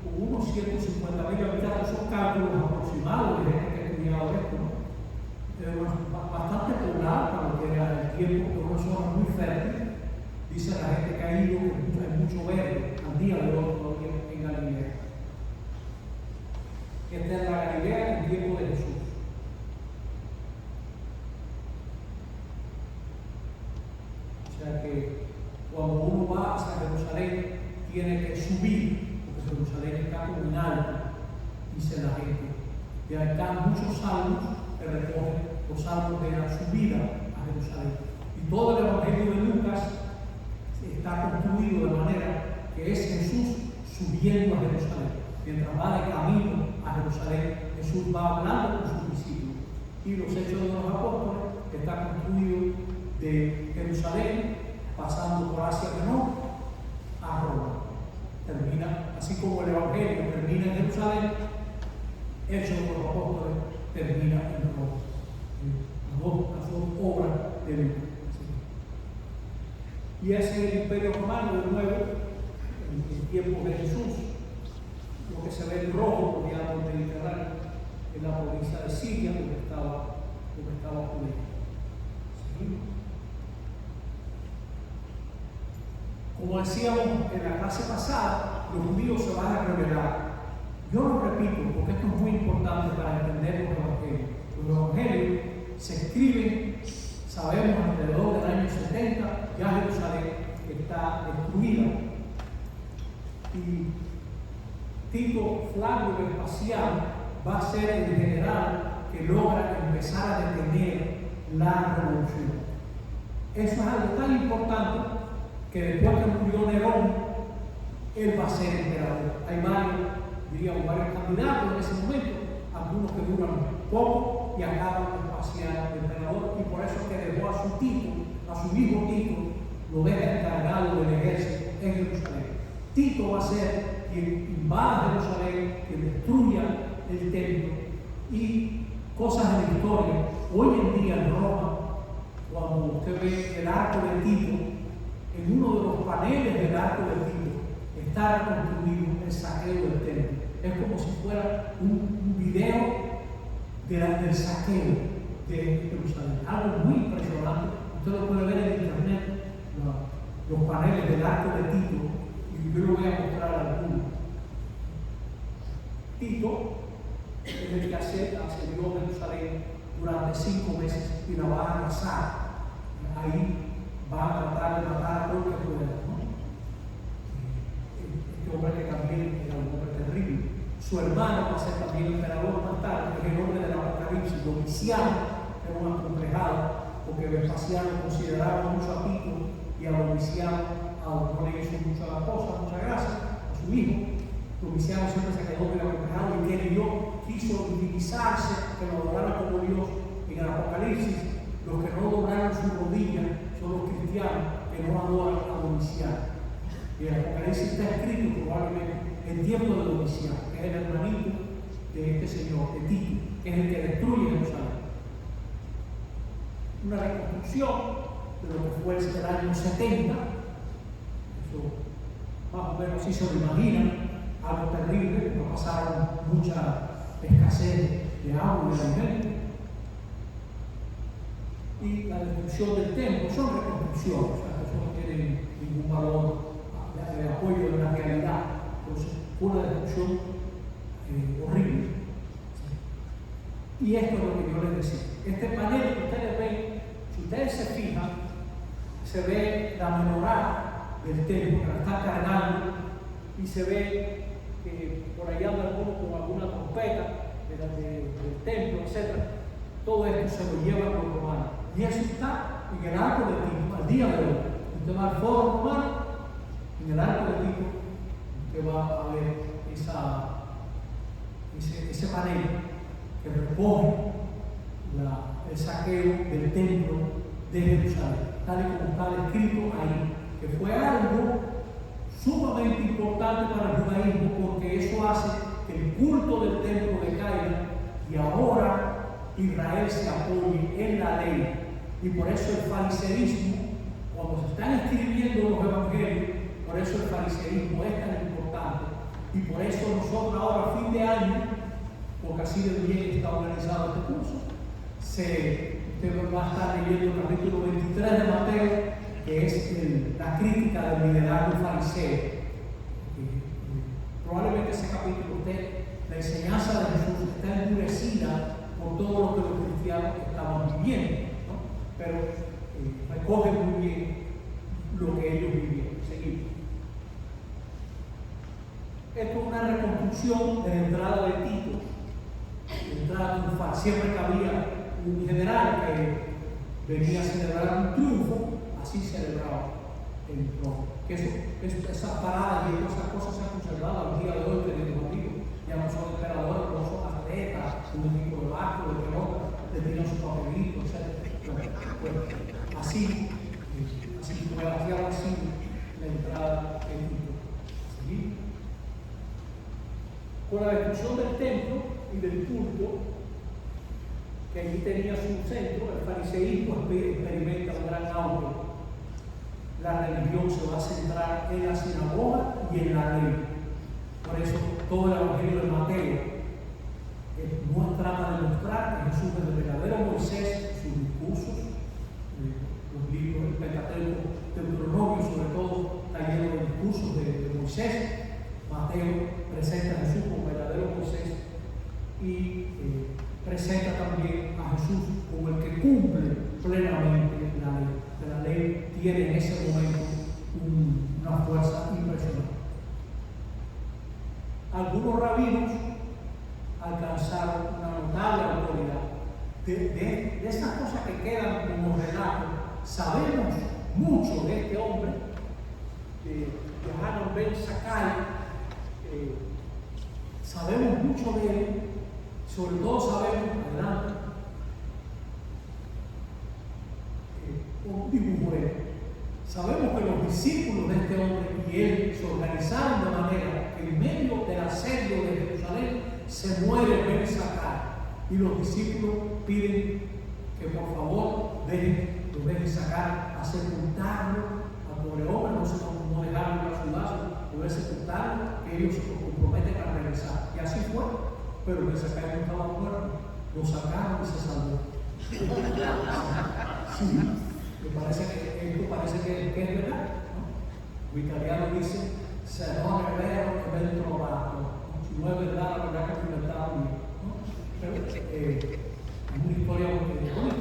con unos 150.000 habitantes, son cálculos aproximados de gente que ha estudiado esto, ¿no? Bastante poblada para lo que era el tiempo, de una zona muy fértil. Dice la gente que ha ido, que hay mucho verde al día de hoy todavía en Galilea. Esta es la Galilea en el tiempo de Jesús. O sea que cuando uno va hacia Jerusalén, tiene que subir, porque Jerusalén está como en alto, dice la gente. Y ahí están muchos salmos que recogen los salmos de la subida a Jerusalén. Y todo el Evangelio de Lucas está construido de manera que es Jesús subiendo a Jerusalén. Mientras va de camino a Jerusalén, Jesús va hablando con sus discípulos. Y los Hechos de los Apóstoles está construido de Jerusalén, pasando por Asia Menor a Roma. Termina, así como el Evangelio termina en Jerusalén, Hechos de los Apóstoles termina en Roma. Las dos obras de Lucas. Y ese es el Imperio Romano de nuevo, en tiempos de Jesús. Lo que se ve en rojo, rodeado el Mediterráneo, en la provincia de Siria, donde estaba Judea. ¿Sí? Como decíamos en la clase pasada, los judíos se van a rebelar. Yo lo repito porque esto es muy importante para entender los evangelios. Los evangelios se escriben, sabemos, alrededor del año 70, ya Jerusalén está destruida. Y Tito Flavio Vespasiano va a ser el general que logra empezar a detener la revolución. Eso es algo tan importante que después que murió Nerón, él va a ser emperador. Hay varios diríamos, varios candidatos en ese momento, algunos que duran poco y acaban de pasear el emperador, y por eso es que dejó a su Tito, a su hijo Tito, lo deja encargado del ejército en Jerusalén. Tito va a ser quien invada Jerusalén, quien destruya el templo, y cosas de la historia. Hoy en día en Roma, cuando usted ve el arco de Tito, en uno de los paneles del arco de Tito está reconstruido el saqueo del templo. Es como si fuera un video del saqueo de Jerusalén. Algo muy impresionante. Usted lo puede ver en internet, los paneles del arco de Tito, y yo lo voy a mostrar al público. Tito es el que asedió Jerusalén durante 5 meses y la va a arrasar. Ahí va a tratar de matar a todo el que pueda, ¿no? Este hombre que también era un hombre terrible. Su hermano va a ser también emperador más tarde, que es el hombre del Apocalipsis, Domiciano, que era un acomplejado, porque Vespasiano consideraba mucho a Tito y a Domiciano no le hizo muchas cosas, muchas gracias a su hijo. Domiciano siempre se quedó muy acomplejado y quiso divinizarse, que lo adoraran como Dios. En el Apocalipsis, los que no doblaron su rodilla son los cristianos que no adoran a Domiciano. Y el Apocalipsis está escrito probablemente en tiempo de Domiciano, que es el hermanito de este señor, de Tito, que es el que destruye Jerusalén. Una reconstrucción de lo que fue el año 70, eso más o menos sí se lo imaginan, algo terrible, no pasaron mucha escasez de agua y de alimento. Y la destrucción del templo son reconstrucciones, o sea, que eso no tiene ningún valor de apoyo de la realidad. Entonces, fue una destrucción horrible. Y esto es lo que yo les decía. Este panel que ustedes ven, si ustedes se fijan, se ve la menorá del templo que la está cargando, y se ve que por allá anda alguno con alguna trompeta del templo, etc. Todo esto se lo llevan los romanos. Y eso está en el arco de Tito, al día de hoy. Usted va al foro romano, en el arco de Tito, usted va a ver ese panel que recoge el saqueo del templo de Jerusalén, tal y como está escrito ahí, que fue algo sumamente importante para el judaísmo, porque eso hace que el culto del templo decaiga y ahora Israel se apoye en la ley. Y por eso el fariseísmo, cuando se están escribiendo los evangelios, por eso el fariseísmo es tan importante. Y por eso nosotros ahora, a fin de año, porque así de bien está organizado este curso, usted va a estar leyendo el capítulo 23 de Mateo, que es la crítica del liderazgo fariseo. Probablemente ese capítulo, la enseñanza de Jesús está endurecida por todo lo que los cristianos estaban viviendo, ¿no? Pero recoge muy bien lo que ellos vivieron. Seguimos. Esto es una reconstrucción de la entrada de Tito, la entrada triunfal. Siempre que había un general que venía a celebrar un triunfo, así celebraba el trono. Que esas paradas y esas cosas se han conservado al día de hoy, queridos amigos. Ya no son emperadores, no son atletas, un equipo de barco, de pelota, le tiran su papelito, etc. Así fue así la entrada en Tito. ¿Sí? Con la destrucción del templo y del culto, que allí tenía su centro, el fariseísmo experimenta un gran auge. La religión se va a centrar en la sinagoga y en la ley. Por eso todo el Evangelio de Mateo nos trata de mostrar que Jesús es el verdadero Moisés, sus discursos, los libros del Pentateuco, Deuteronomio sobre todo, está lleno de discursos de Moisés. Mateo presenta a Jesús como verdadero Moisés y presenta también a Jesús como el que cumple plenamente la ley. La ley tiene en ese momento una fuerza impresionante. Algunos rabinos alcanzaron una notable autoridad. De esas cosas que quedan como relatos, sabemos mucho de este hombre, de Yohanan ben Zakkai. sabemos mucho de él, sobre todo sabemos, adelante, un dibujo de él. Sabemos que los discípulos de este hombre y él se organizaron de manera que en medio del asedio de Jerusalén se muere Ben Zacar. Y los discípulos piden que por favor lo dejen sacar a sepultarlo al pobre hombre, no sé cómo dejarlo en la ciudad, poder sepultarlo, que ellos se comprometen a regresar. Y así fue, pero Ben Zacar no estaba muerto, lo sacaron y se salvó. Sí. Esto parece que es verdad, ¿no? Los italianos dicen, se no es vero que ben trovato. Si no es verdad, la verdad que es inventado bien, ¿no? Pero es una historia muy bonita.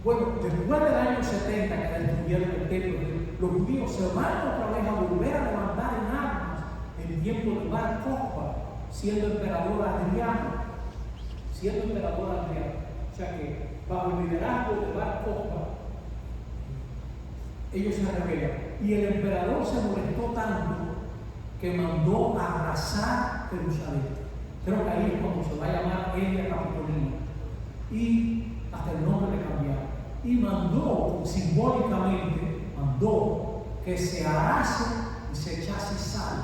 Bueno, después del año 70 que destruyeron el templo, los judíos se van otra vez a volver a levantar en armas en el tiempo de Bar Kokhba, siendo emperador Adriano. O sea que bajo el liderazgo de Bar Kokhba, ellos se rebelan. Y el emperador se molestó tanto que mandó a arrasar Jerusalén. Creo que ahí es cuando se va a llamar Elia Capitolina. Y hasta el nombre le cambiaron. Y mandó, simbólicamente, que se arrase y se echase sal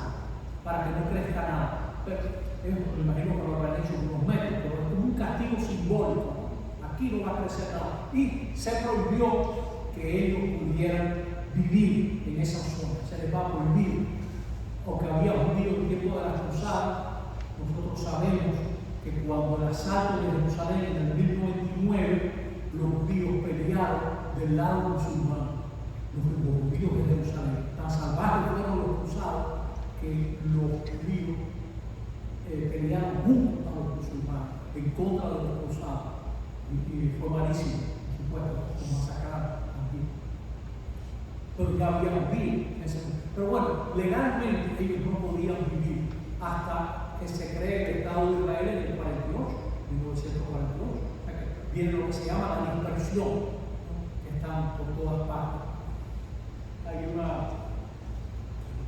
para que no crezca nada. Pero, me imagino que lo habrán hecho unos metros, pero es como un castigo simbólico. Aquí no va a crecer nada. Y se prohibió que ellos pudieran vivir en esa zona. Se les va a prohibir. Aunque había judíos en el tiempo de las cruzadas, nosotros sabemos que cuando el asalto de Jerusalén en el 1099, los judíos pelearon del lado musulmán. Los judíos de Jerusalén. Tan salvajes fueron los cruzados que los judíos pelearon junto a los musulmanes en contra de los cruzados. Y fue malísimo, por supuesto, los masacraron aquí. Pero ya había judíos en ese momento. Pero bueno, legalmente ellos no podían vivir hasta que se cree el Estado de Israel en el 48, 1948. O sea que viene lo que se llama la dispersión, ¿no? Que están por todas partes.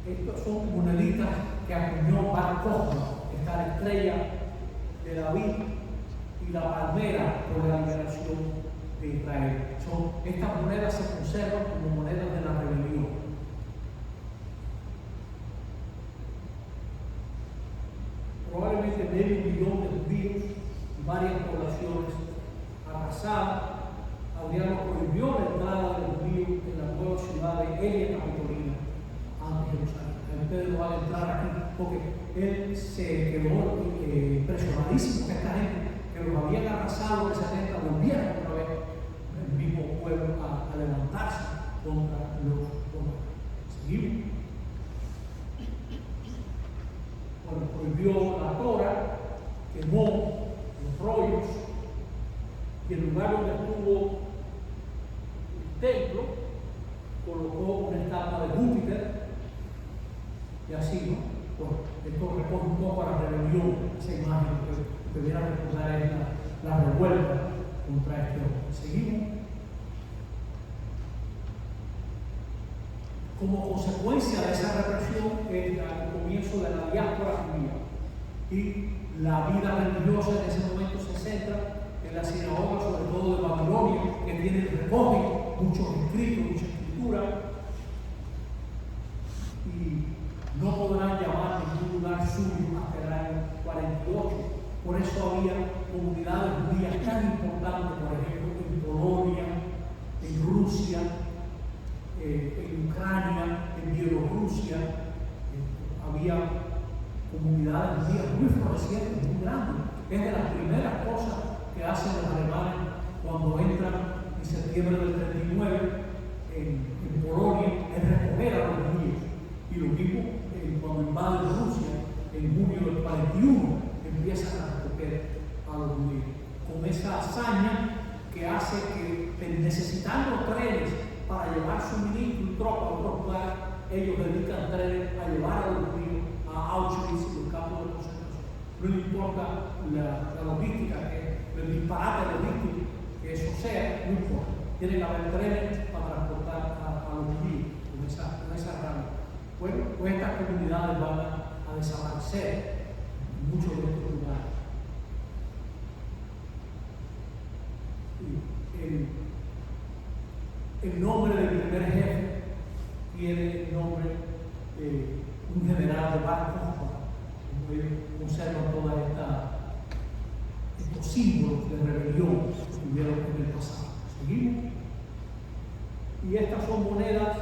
Estos son moneditas que acuñó Bar Kokhba. Está la estrella de David y la palmera por la liberación de Israel. Estas monedas se conservan como monedas de la rebelión. Probablemente medio millón de judíos y varias poblaciones arrasadas. Adriano prohibió la entrada de los judíos en la nueva ciudad de Elia Capitolina, antes de Jerusalén. Ustedes no van a entrar aquí porque él se quedó impresionadísimo que esta gente que los habían arrasado en el 70 volvieron otra vez el mismo pueblo a levantarse contra los romanos. Seguimos. Bueno, prohibió la Torah, quemó los rollos y el lugar donde estuvo el templo colocó una estatua de Júpiter y así, ¿no? Bueno, esto recoge un poco a la rebelión, esa imagen que debiera recordar es la revuelta contra este hombre. Seguimos. Como consecuencia de esa represión es el comienzo de la diáspora judía. Y la vida religiosa en ese momento se centra en la sinagoga, sobre todo de Babilonia, que recoge muchos escritos, mucha escritura, y no podrán llamar ningún lugar suyo hasta el año 48. Por eso había comunidades judías tan importantes, por ejemplo, en Polonia, en Rusia, en Ucrania, en Bielorrusia. Había comunidades judías muy florecientes, muy grandes. Es de las primeras cosas que hacen los alemanes cuando entran en septiembre del 39 en Polonia, es recoger a los judíos. Y lo mismo cuando invaden Rusia en junio del 41, empiezan a recoger a los judíos. Con esa hazaña que hace que, necesitando trenes para llevar suministro y tropa a otros lugares, ellos dedican trenes a llevar a los judíos a Auschwitz y los campos de concentración. No importa la logística, el disparate logístico que eso sea, no importa. Tiene que haber trenes para transportar a los judíos con esa rabia. Bueno, pues estas comunidades van a a desaparecer en muchos de estos lugares. El nombre del primer jefe tiene el nombre de un general de barcos, como ellos conservan todos estos símbolos de rebelión que tuvieron en el pasado. Seguimos. Y estas son monedas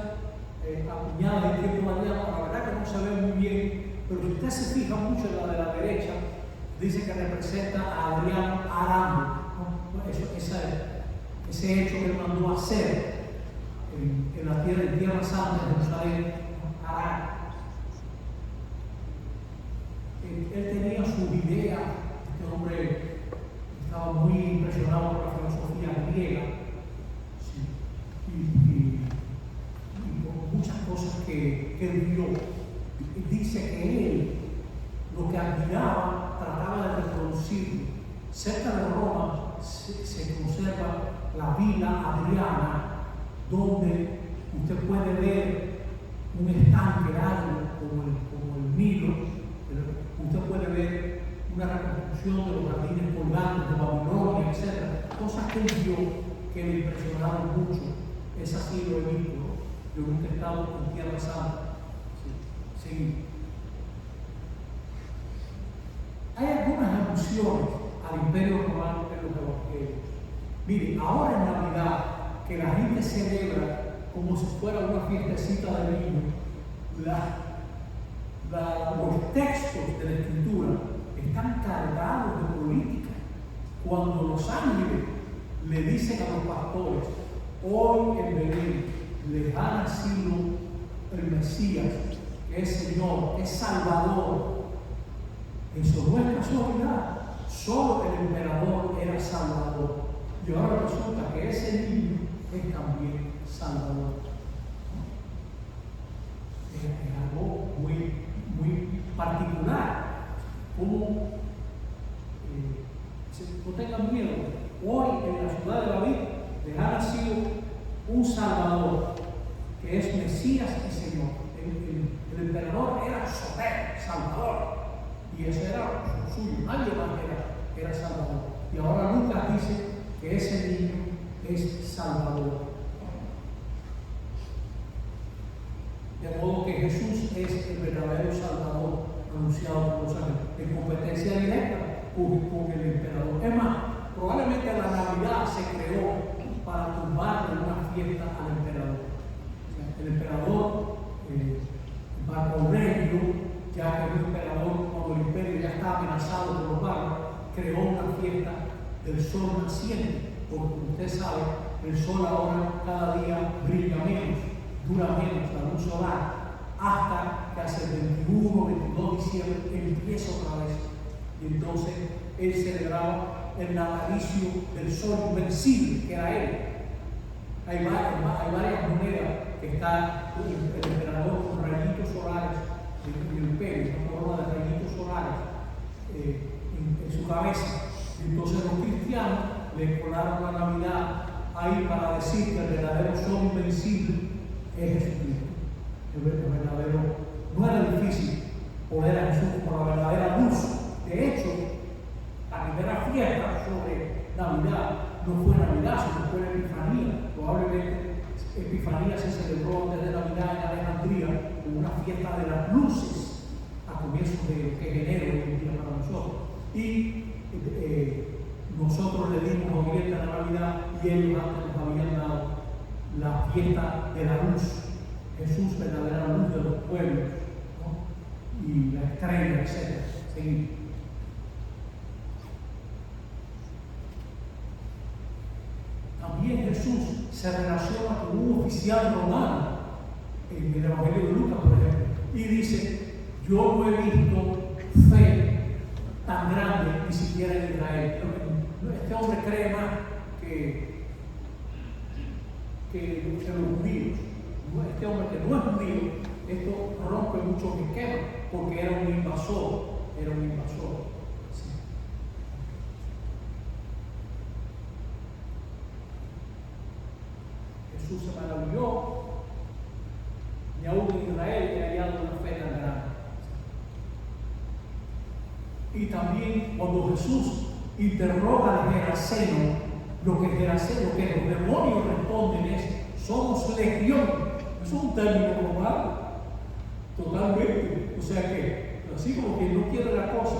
acuñadas en tiempo mariano. La verdad que no se ve muy bien, pero si usted se fija mucho en la de la derecha, dice que representa a Adriano Arango, ¿no? Ese hecho que él mandó hacer en la tierra santa de Jerusalén, Arango. Él tenía sus ideas. Este hombre estaba muy impresionado por la filosofía griega, sí, y por muchas cosas que él vio. Dice que él lo que admiraba trataba de reproducirlo. Cerca de Roma se conserva la Villa Adriana, donde usted puede ver un estanque largo como el Nilo. Usted puede ver una reconstrucción de los jardines colgantes de Babilonia, etc. Cosas que él vio que le impresionaron mucho. Es así lo he visto, ¿no? Yo nunca he estado en Tierra Santa. Sí. Hay algunas alusiones al Imperio Romano en los evangelios. Miren, ahora en Navidad, que la gente celebra como si fuera una fiestecita de niños, los textos de la Escritura están cargados de política. Cuando los ángeles le dicen a los pastores, hoy en Belén les ha nacido el Mesías, que es Señor, es Salvador. Eso no es casualidad. Solo el emperador era Salvador. Y ahora resulta que ese niño es también Salvador. Es algo muy particular. Como no tengan miedo, hoy en la ciudad de David les ha nacido un Salvador, que es Mesías y Señor. El emperador era Soter, Salvador, y ese era lo suyo, nadie más era Salvador. Y ahora Lucas dice que ese niño es Salvador. De modo que Jesús es el verdadero Salvador anunciado por los ángeles, en competencia directa con el emperador. Es más, probablemente la Navidad se creó para tumbarle una fiesta al emperador. O sea, el emperador Marco Aurelio, ya que el emperador, cuando el imperio ya estaba amenazado por los bárbaros, creó una fiesta del sol naciente, porque usted sabe, el sol ahora cada día brilla menos, dura menos la luz solar, hasta que hacia el 21 o 22 de diciembre empieza otra vez. Y entonces él celebraba el natalicio del sol invencible, que era él. Hay varias monedas que está el emperador con rayitos solares en el pelo, una corona de rayitos solares en su cabeza. Entonces los cristianos le colaron la Navidad ahí para decir que el verdadero sol invencible es Jesucristo. El verdadero, no era difícil poner a Jesús como la verdadera luz. De hecho, la primera fiesta sobre Navidad no fue Navidad, sino fue la Epifanía. Probablemente Epifanía se celebró antes de Navidad en Alejandría como una fiesta de las luces a comienzos de enero hoy en día para nosotros. Y nosotros le dimos audiencia a la Navidad y ellos antes nos habían dado la fiesta de la luz. Jesús, verdadera luz de los pueblos, ¿no? Y la estrella, etc. Seguimos. También Jesús se relaciona con un oficial romano en el Evangelio de Lucas, por ejemplo, y dice: yo no he visto fe tan grande ni siquiera en Israel. Este hombre cree más que los judíos. Este hombre que no es judío, esto rompe muchos esquemas, porque era un invasor. Sí. Jesús se maravilló, ni aún en Israel he hallado una fe tan grande. también cuando Jesús interroga al Geraseno, lo que los demonios responden es: somos legión. Eso es un término normal, totalmente. O sea que, así como quien no quiere la cosa,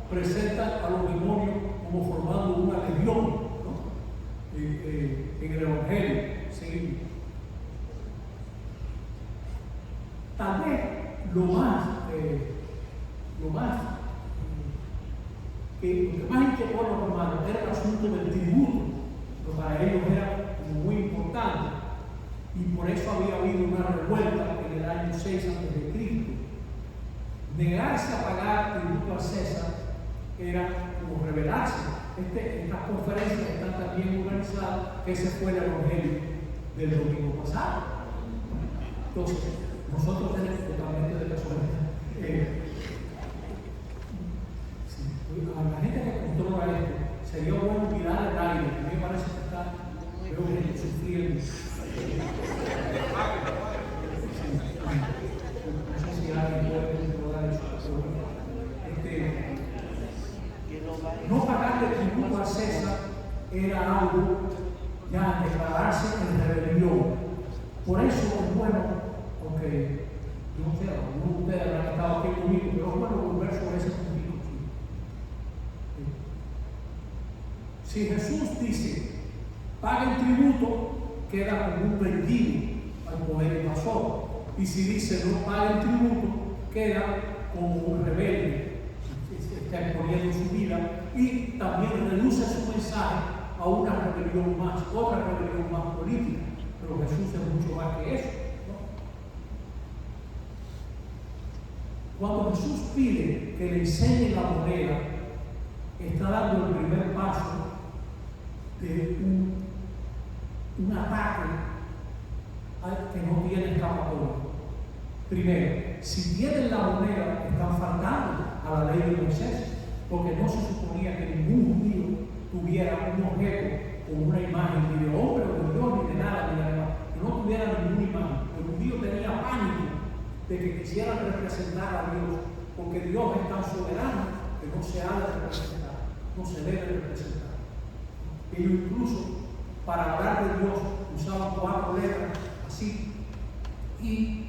presenta a los demonios como formando una legión, ¿no? En el Evangelio. ¿Sí? Tal vez lo que más inquietó a los romanos era el asunto del tributo, que para ellos era como muy importante, y por eso había habido una revuelta en el año 6 a.C. Negarse a pagar tributo a César era como rebelarse. Estas conferencias están también organizadas, que ese fue el evangelio del domingo pasado. Entonces, nosotros tenemos totalmente de casualidad. A la gente que controla esto, sería bueno mirar el aire, a mí me parece que está sufriendo. No sé si alguien puede controlar eso. No pagarle tributo a César era algo ya declararse en rebelión. Por eso es bueno, aunque no sé, algunos de ustedes habrán estado aquí conmigo, pero es bueno volver sobre ese punto. Si Jesús dice, paguen tributo, queda como un vendido al poder invasor. Y si dice, no paguen tributo, queda como un rebelde, está exponiendo su vida y también reduce su mensaje a una rebelión más, otra rebelión más política. Pero Jesús es mucho más que eso, ¿no? Cuando Jesús pide que le enseñe la moneda, está dando el primer paso de un ataque que no tiene escapatoria. Primero, si tienen la moneda, están faltando a la ley de Moisés, porque no se suponía que ningún judío tuviera un objeto con una imagen ni de hombre o de Dios, ni de nada, ni de nada, que no tuviera ninguna imagen. El judío tenía pánico de que quisieran representar a Dios, porque Dios es tan soberano que no se ha de representar, no se debe representar. Ellos incluso, para hablar de Dios, usaban 4 letras así, y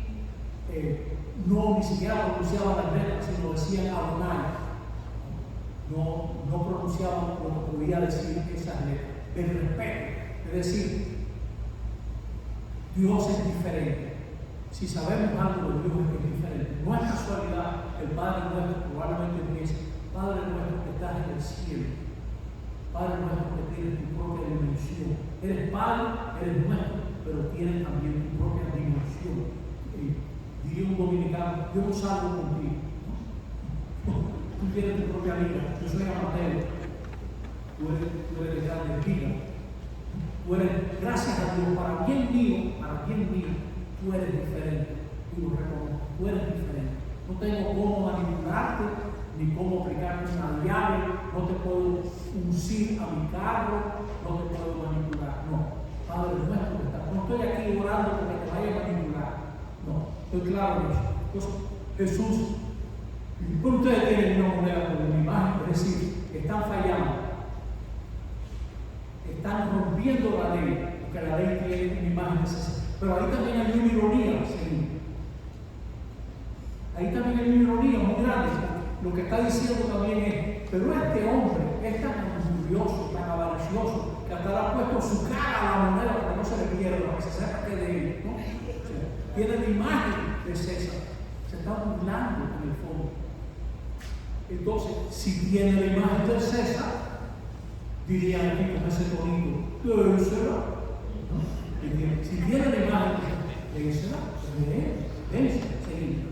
no ni siquiera pronunciaban las letras, sino decían Adonai. No pronunciaban lo que podía decir esas letras, el respeto. Es decir, Dios es diferente. Si sabemos algo de Dios es diferente. No es casualidad que el Padre nuestro probablemente dice: Padre nuestro que estás en el cielo, Padre nuestro que tienes tu propia dimensión. Eres Padre, eres nuestro, pero tienes también tu propia dimensión. Diría un dominicano: yo no salgo contigo. Tú tienes tu propia vida. Yo soy Amateo. Tú eres de grande vida. Tú eres, gracias a Dios, para bien mío, tú eres diferente. Tú lo reconozco. Tú eres diferente. No tengo cómo manipularte, ni cómo aplicarte una llave, no te puedo uncir a mi carro, no te puedo manipular. No, Padre nuestro que está. No estoy aquí orando porque te vaya a manipular. No, estoy claro en eso. Entonces, Jesús, ustedes tienen una moneda con una imagen, es decir, están fallando, están rompiendo la ley, porque la ley tiene una imagen necesaria. Pero ahí también hay una ironía, Señor. Ahí también hay una ironía muy grande. Lo que está diciendo también es: pero este hombre es tan orgulloso, tan avaricioso, que hasta le ha puesto su cara a la moneda para que no se le pierda, para que se sepa que es de él, ¿no? O sea, tiene la imagen de César, se está burlando en el fondo. Entonces, si tiene la imagen de César, dirían aquí con ese tonito: ¿qué será? ¿No? Si tiene la imagen de César, de él, seguimos.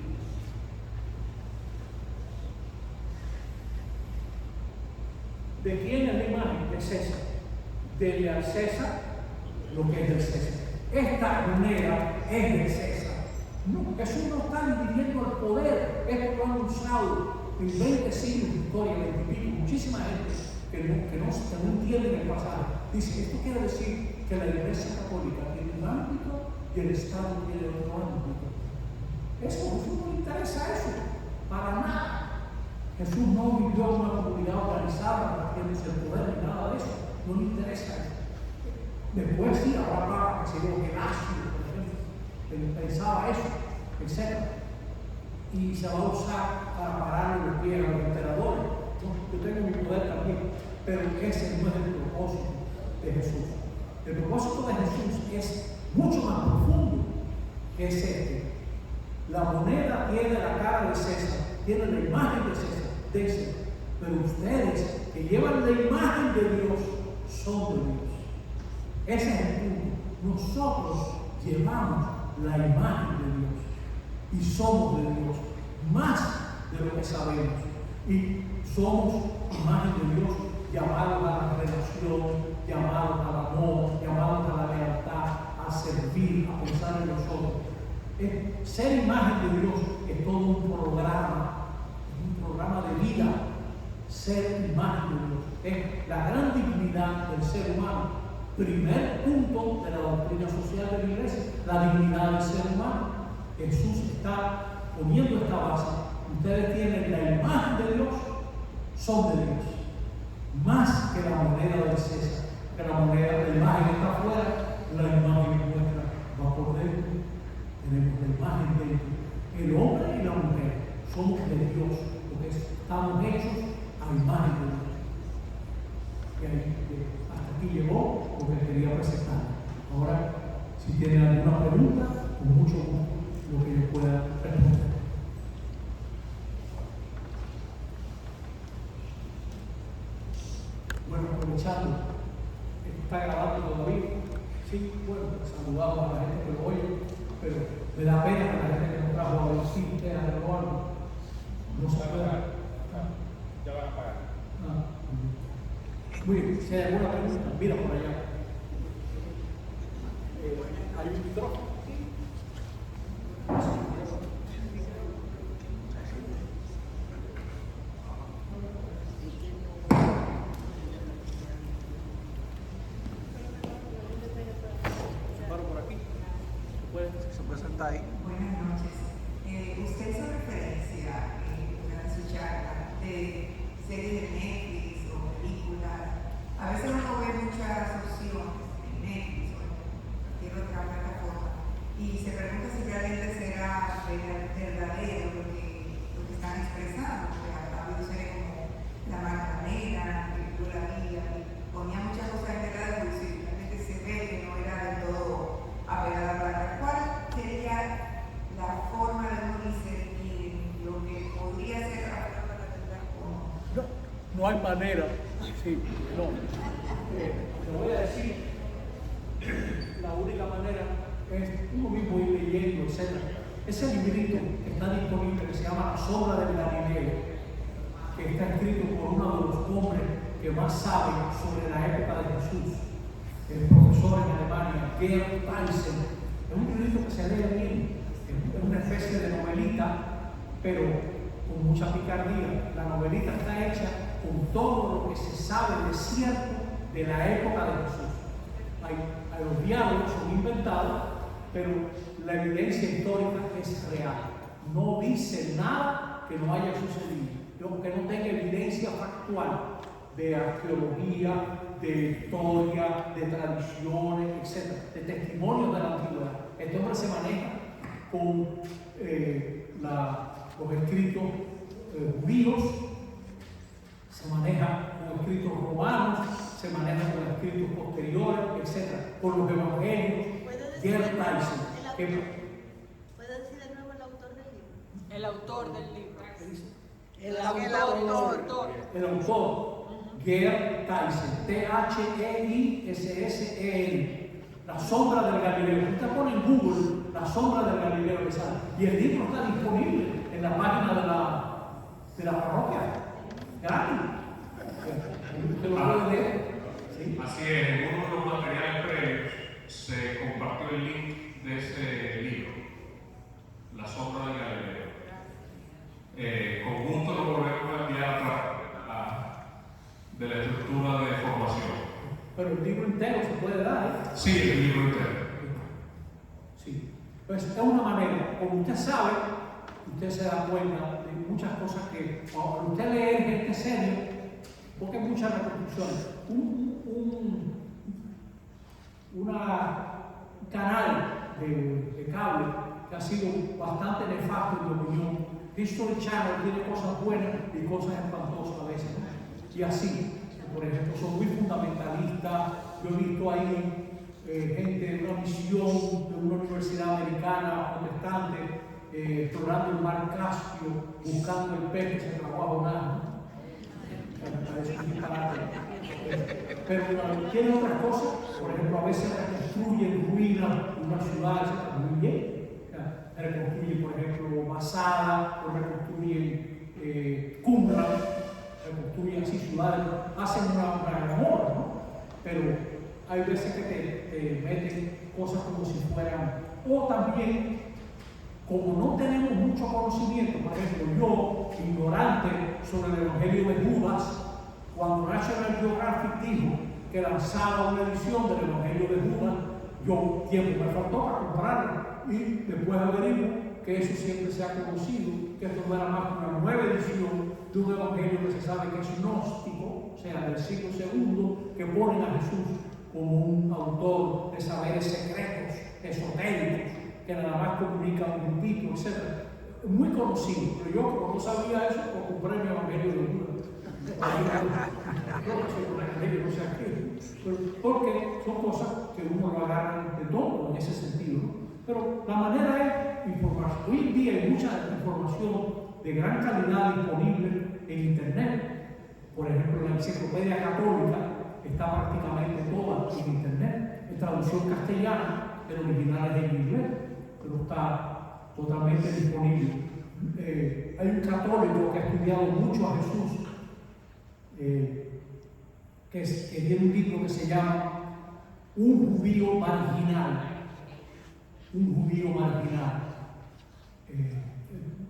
¿De quién es la imagen? De César. Dele al César lo que es del César. Esta moneda es de César. No, Jesús no está dividiendo el poder. Esto lo han usado en 20 siglos de historia, 20 y pico. Muchísima gente que no entiende el pasaje. Dice: esto quiere decir que la Iglesia Católica tiene un ámbito y el Estado tiene otro ámbito. Eso no le interesa eso, para nada. Jesús no vivió en una comunidad organizada, partiéndose el poder ni nada de eso. No le interesa eso. Después sí, habrá papa que se dio Gelasio, por ejemplo. Él pensaba eso, etc. Y se va a usar para parar los pies a los emperadores. No, yo tengo mi poder también, pero ese no es el propósito de Jesús. El propósito de Jesús es mucho más profundo que es este. La moneda tiene la cara de César, tiene la imagen de César, pero ustedes que llevan la imagen de Dios son de Dios. Ese es el punto. Nosotros llevamos la imagen de Dios y somos de Dios más de lo que sabemos. Y somos imagen de Dios, llamados a la relación, llamados al amor, llamados a la lealtad, a servir, a pensar en los otros. Ser imagen de Dios es todo un programa de vida. Ser imagen de Dios es la gran dignidad del ser humano. Primer punto de la doctrina social de la iglesia, la dignidad del ser humano. Jesús está poniendo esta base. Ustedes tienen la imagen de Dios, son de Dios. Más que la moneda del César, que la moneda de la imagen está afuera, la imagen nuestra va por dentro. Tenemos la imagen dentro. El hombre y la mujer somos de Dios, porque estamos hechos a imagen de Dios. Y ahí, hasta aquí llegó lo que quería presentar. Ahora, si tienen alguna pregunta, con mucho gusto lo que yo pueda responder. Bueno, aprovechando, esto está grabando todavía. Sí, bueno, saludamos a la gente que lo oye, pero me da pena que la gente que nos trajo a decir ustedes a renovarlo. No se puede. Ya van a pagar. Muy bien, si hay alguna pregunta, mira por allá. ¿Hay un micrófono? Por aquí. Se puede sentar ahí. Buenas noches. Usted hizo referencia durante su charla de series de Netflix o películas. A veces uno ve muchas opciones en Netflix o en cualquier otra plataforma y se pregunta si realmente será verdadero lo que están expresando. Porque ha habido series como La Magdalena, que yo la vi y ponía muchas cosas en tela de juicio y realmente se ve que no era del todo apegada a la verdad. ¿Cuál sería la forma de uno discernir lo que podría ser apegado a la verdad o no? No hay manera. Sí, no. Te voy a decir, la única manera es uno mismo ir leyendo, etc. Ese librito que está disponible, que se llama La sombra del Galileo, que está escrito por uno de los hombres que más saben sobre la época de Jesús, el profesor en Alemania, Georg Tyson. Es un librito que se lee bien, es una especie de novelita, pero con mucha picardía. La novelita está hecha con todo lo que se sabe de cierto de la época de Jesús. Los diálogos son inventados, pero la evidencia histórica es real. No dice nada que no haya sucedido, que no tenga evidencia factual de arqueología, de historia, de tradiciones, etc., de testimonios de la antigüedad. Este hombre se maneja con los escritos judíos, se maneja con escritos romanos, se maneja con escritos posteriores, etc., con los evangelios. ¿Puede decir de nuevo el autor del libro? El autor del libro. El autor, Georg Tyson, T-H-E-I-S-S-E-N, La sombra del Galileo. Usted pone en Google La sombra del Galileo que sale. Y el libro está disponible en la página de la parroquia. Gratis. Usted lo puede leer. ¿Sí? Así es, en uno de los materiales previos se compartió el link de ese libro, La sombra del Galileo. Con gusto lo volvemos a enviar atrás de la estructura de formación. Pero el libro entero se puede dar, ¿eh? Sí, el libro entero. Sí. Pues es una manera, como usted sabe, usted se da cuenta muchas cosas que, cuando usted lee gente serio, porque hay muchas repercusiones. Un canal de cable que ha sido bastante nefasto en mi opinión. History Channel tiene cosas buenas y cosas espantosas a veces, ¿no? Y así, por ejemplo, son muy fundamentalistas. Yo he visto ahí gente de una misión de una universidad americana protestante explorando el mar Caspio, buscando el pez que se tragó a Jonás. Me parece un disparate. Pero tiene otras cosas, por ejemplo, a veces reconstruyen ruinas de una ciudad, etc. Muy bien. Reconstruyen, por ejemplo, Masada, o reconstruyen Qumran, reconstruyen así ciudades, hacen una gran obra, ¿no? Pero hay veces que te meten cosas como si fueran, o también, como no tenemos mucho conocimiento, por ejemplo, yo, ignorante sobre el Evangelio de Judas, cuando National Geographic dijo que lanzaba una edición del Evangelio de Judas, yo tiempo me faltó para comprarla y después averiguo que eso siempre se ha conocido, que esto no era más que una nueva edición de un Evangelio que se sabe que es gnóstico, o sea, del siglo II, que ponen a Jesús como un autor de saberes secretos, esotéricos, que nada más comunica un grupito, etc. Muy conocido, pero yo como no sabía eso, pues compré mi Evangelio de Judas. No sé aquí, porque son cosas que uno lo agarra de todo en ese sentido, ¿no? Pero la manera es informar. Hoy en día hay mucha información de gran calidad disponible en Internet. Por ejemplo, la Enciclopedia Católica está prácticamente toda en Internet, en traducción castellana, el original es en inglés, pero está totalmente disponible. Hay un católico que ha estudiado mucho a Jesús, que tiene un libro que se llama Un judío marginal. Un judío marginal.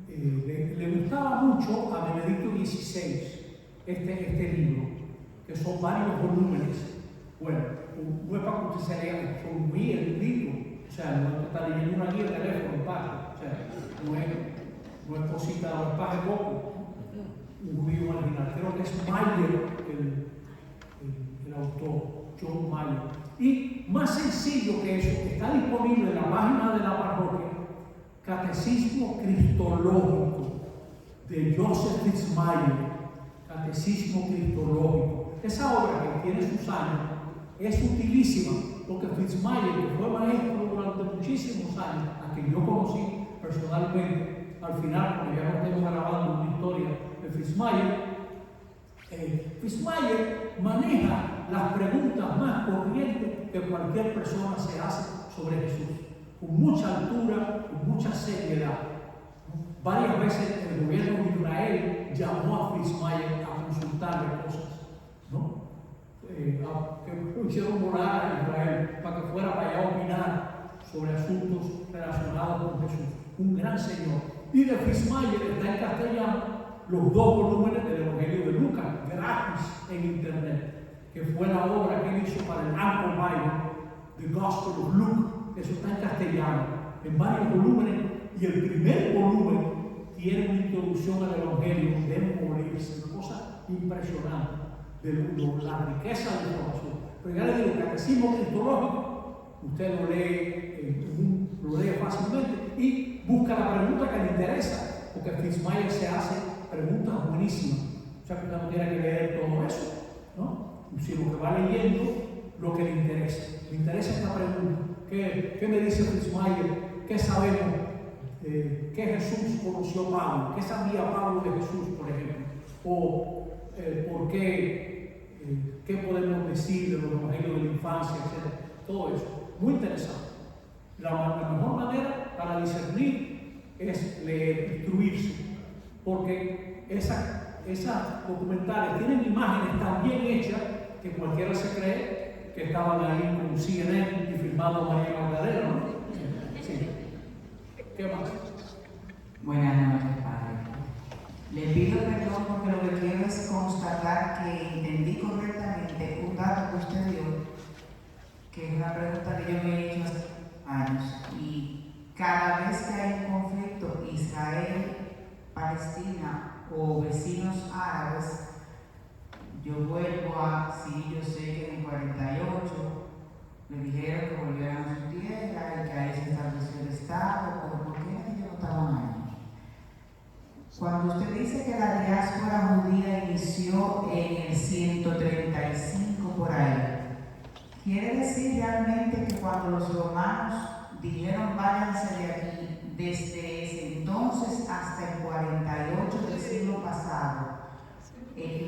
Le gustaba mucho a Benedicto XVI este libro, que son varios volúmenes. Bueno, no es para que usted se lea, son muy eruditos. O sea, no es que está leyendo una guía de teléfono, padre. O sea, no es cosita, no es paje poco. Un judío marginal. Creo que es Mayer el autor, John Mayer. Y más sencillo que eso, está disponible en la página de la parroquia, Catecismo Cristológico de Joseph Fitzmayer. Catecismo Cristológico. Esa obra que tiene sus años es utilísima porque Fitzmayer, que fue maestro durante muchísimos años, a quien yo conocí personalmente, al final, cuando ya no tengo grabando una historia de Fitzmayer, Fitzmayer maneja las preguntas más corrientes que cualquier persona se hace sobre Jesús, con mucha altura, con mucha seriedad. Varias veces el gobierno de Israel llamó a Fitzmayer a consultarle cosas, ¿no? Que hicieron volar a Israel para que fuera para allá a opinar sobre asuntos relacionados con Jesús. Un gran señor. Y de Fitzmayer está en castellano los 2 volúmenes del Evangelio de Lucas, gratis en internet, que fue la obra que él hizo para el Ample Bible, The Gospel of Luke. Eso está en castellano, en varios volúmenes, y el primer volumen tiene una introducción al Evangelio de morirse, una cosa impresionante de la riqueza de la información. Pero ya le digo, el catecismo cristológico, usted lo lee fácilmente y busca la pregunta que le interesa, porque Fitzmayer se hace preguntas buenísimas. O sea que usted no tiene que leer todo eso, ¿no? Sino que va leyendo lo que le interesa. Le interesa esta pregunta. ¿Qué me dice Fitzmayer? ¿Qué sabemos? ¿Qué Jesús conoció Pablo? ¿Qué sabía Pablo de Jesús, por ejemplo? O ¿por qué? ¿Qué podemos decir de los evangelios de la infancia, etcétera? Todo eso. Muy interesante. La mejor manera para discernir es leer, instruirse. Porque esas documentales tienen imágenes tan bien hechas que cualquiera se cree que estaban ahí con CNN y filmado a María Magdalena, ¿no? Sí. ¿Qué más? Buenas noches, padre. Le pido perdón porque lo que quiero es constatar que entendí correctamente un dato que usted dio, que es una pregunta que yo me he hecho hace años. Y cada vez que hay un conflicto Israel-Palestina, Palestina o vecinos árabes, yo vuelvo a, sí, yo sé que en el 48 le dijeron que volvieran a su tierra y que ahí se estableció el Estado, pero ¿por qué ellos no estaban ahí? Cuando usted dice que la diáspora judía inició en el 135 por ahí, quiere decir realmente que cuando los romanos dijeron váyanse de aquí, desde ese entonces hasta el 48 del siglo pasado,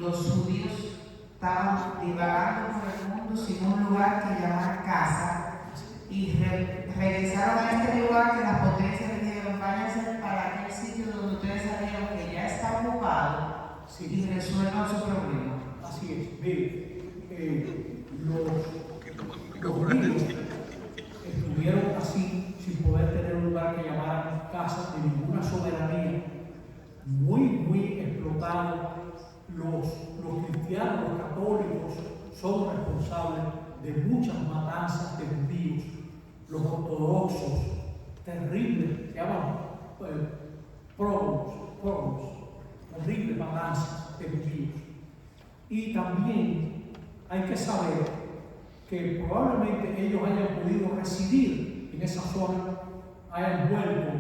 los judíos estaban divagando por el mundo sin un lugar que llamar casa y regresaron a este lugar que las potencias les dijeron váyanse para aquel sitio donde ustedes sabían que ya está ocupado y resuelvan su problema. Así es. Mire, los judíos estuvieron así sin poder tener un lugar que llamaran casa, de ninguna soberanía, muy explotados. Los cristianos, los católicos son responsables de muchas matanzas de judíos. Los ortodoxos, terribles, se llaman pogroms, terribles matanzas de judíos. Y también hay que saber que probablemente ellos hayan podido residir en esa zona, hayan vuelto.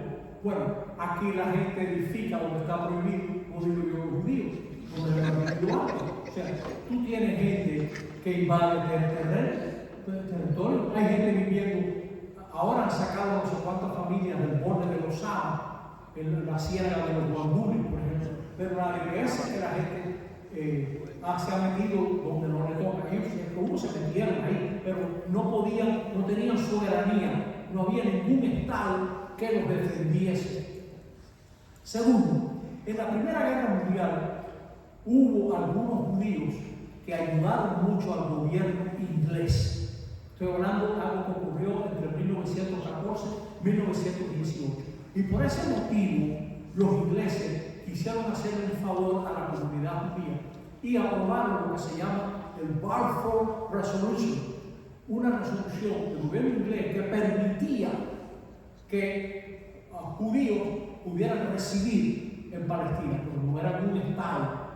Bueno, aquí la gente edifica donde está prohibido, como digo yo, los judíos, donde lo prohibido antes. O sea, tú tienes gente que invade el territorio, hay gente viviendo. Ahora han sacado no sé cuántas familias del borde de los Sama, en la sierra de los Guandules, por ejemplo. Pero la diferencia es que la gente se ha metido donde no le toca. Ellos se metieron ahí, pero no tenían soberanía, no había ningún Estado que los defendiese. Segundo, en la Primera Guerra Mundial hubo algunos judíos que ayudaron mucho al gobierno inglés. Estoy hablando de algo que ocurrió entre 1914 y 1918. Y por ese motivo, los ingleses quisieron hacerle un favor a la comunidad judía y aprobaron lo que se llama el Balfour Resolution, una resolución del gobierno inglés que permitía que judíos pudieran residir en Palestina, pero no era un Estado.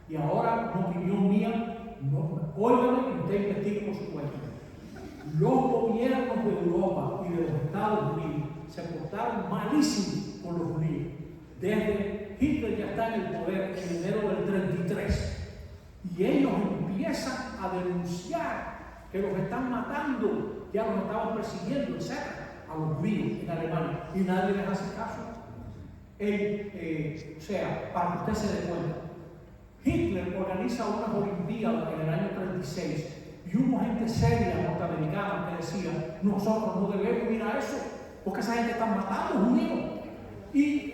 Y ahora, una opinión mía, óigame y usted investigue por su cuenta. Los gobiernos de Europa y de los Estados Unidos se portaron malísimo con los judíos. Desde Hitler ya está en el poder en enero del 33. Y ellos empiezan a denunciar que los están matando, ya los estaban persiguiendo, etc., a los judíos en Alemania. Y nadie les hace caso. O sea, para que usted se dé cuenta, Hitler organiza unas Olimpiadas en el año 36 y hubo gente seria norteamericana que decía, nosotros no debemos ir a eso, porque esa gente está matando judíos. Y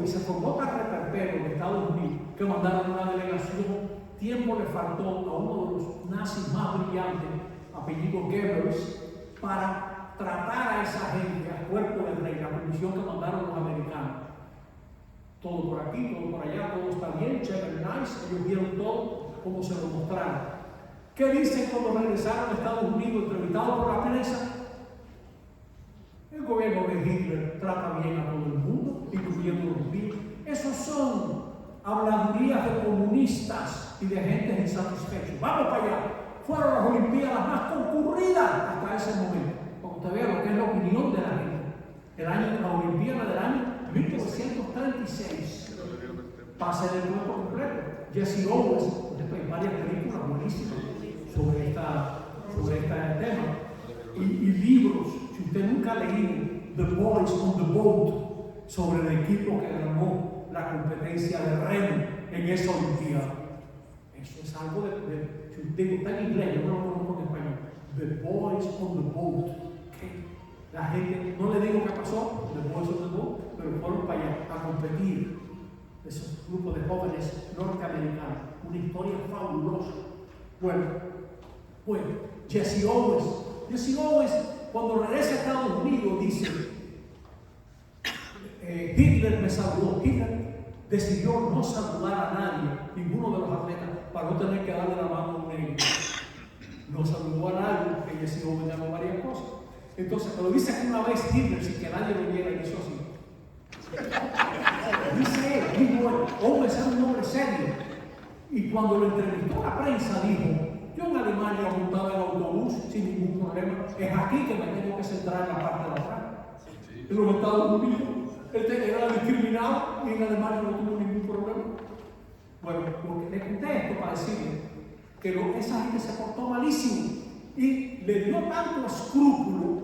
se formó tal reperpero en Estados Unidos que mandaron una delegación. Tiempo le faltó a uno de los nazis más brillantes, apellido Goebbels, para tratar a esa gente, al cuerpo del rey, la comisión que mandaron los americanos. Todo por aquí, todo por allá, todo está bien, chévere, nice. Ellos vieron todo como se lo mostraron. ¿Qué dicen cuando regresaron a Estados Unidos entrevistados por la prensa? El gobierno de Hitler trata bien a todo el mundo, incluyendo los judíos. Esos son habladurías de comunistas y de gente insatisfechos. Vamos para allá. Fueron las Olimpiadas más concurridas hasta ese momento. Para que usted vea lo que es la opinión de la gente. La Olimpiada del año 1936. Pase el cuento completo. Jesse Owens, hay varias películas buenísimas sobre este tema. Y libros. Si usted nunca ha leído The Boys on the Boat, sobre el equipo que ganó la competencia de remo en esa Olimpiada. Eso es algo si usted está en inglés, yo no lo conozco en español. The Boys on the Boat. La gente, no le digo qué pasó, The Boys on the Boat, pero fueron para allá a competir. Esos grupos de jóvenes norteamericanos. Una historia fabulosa. Bueno, Jesse Owens, cuando regresa a Estados Unidos, dice, Hitler me saludó. Hitler decidió no saludar a nadie, ninguno de los atletas, para no tener que darle la mano a un negro. No saludó a nadie, porque Jesse Owens llamó varias cosas. Entonces, pero dice que una vez Hitler, sin que nadie lo viera, hizo así. Dice serio. Y cuando lo entrevistó la prensa dijo, yo en Alemania montaba el autobús sin ningún problema, es aquí que me tengo que centrar en la parte de atrás. En los Estados Unidos, él era discriminado y en Alemania no tuvo ningún problema. Bueno, porque le conté esto para decirle que esa gente se portó malísimo y le dio tanto escrúpulo.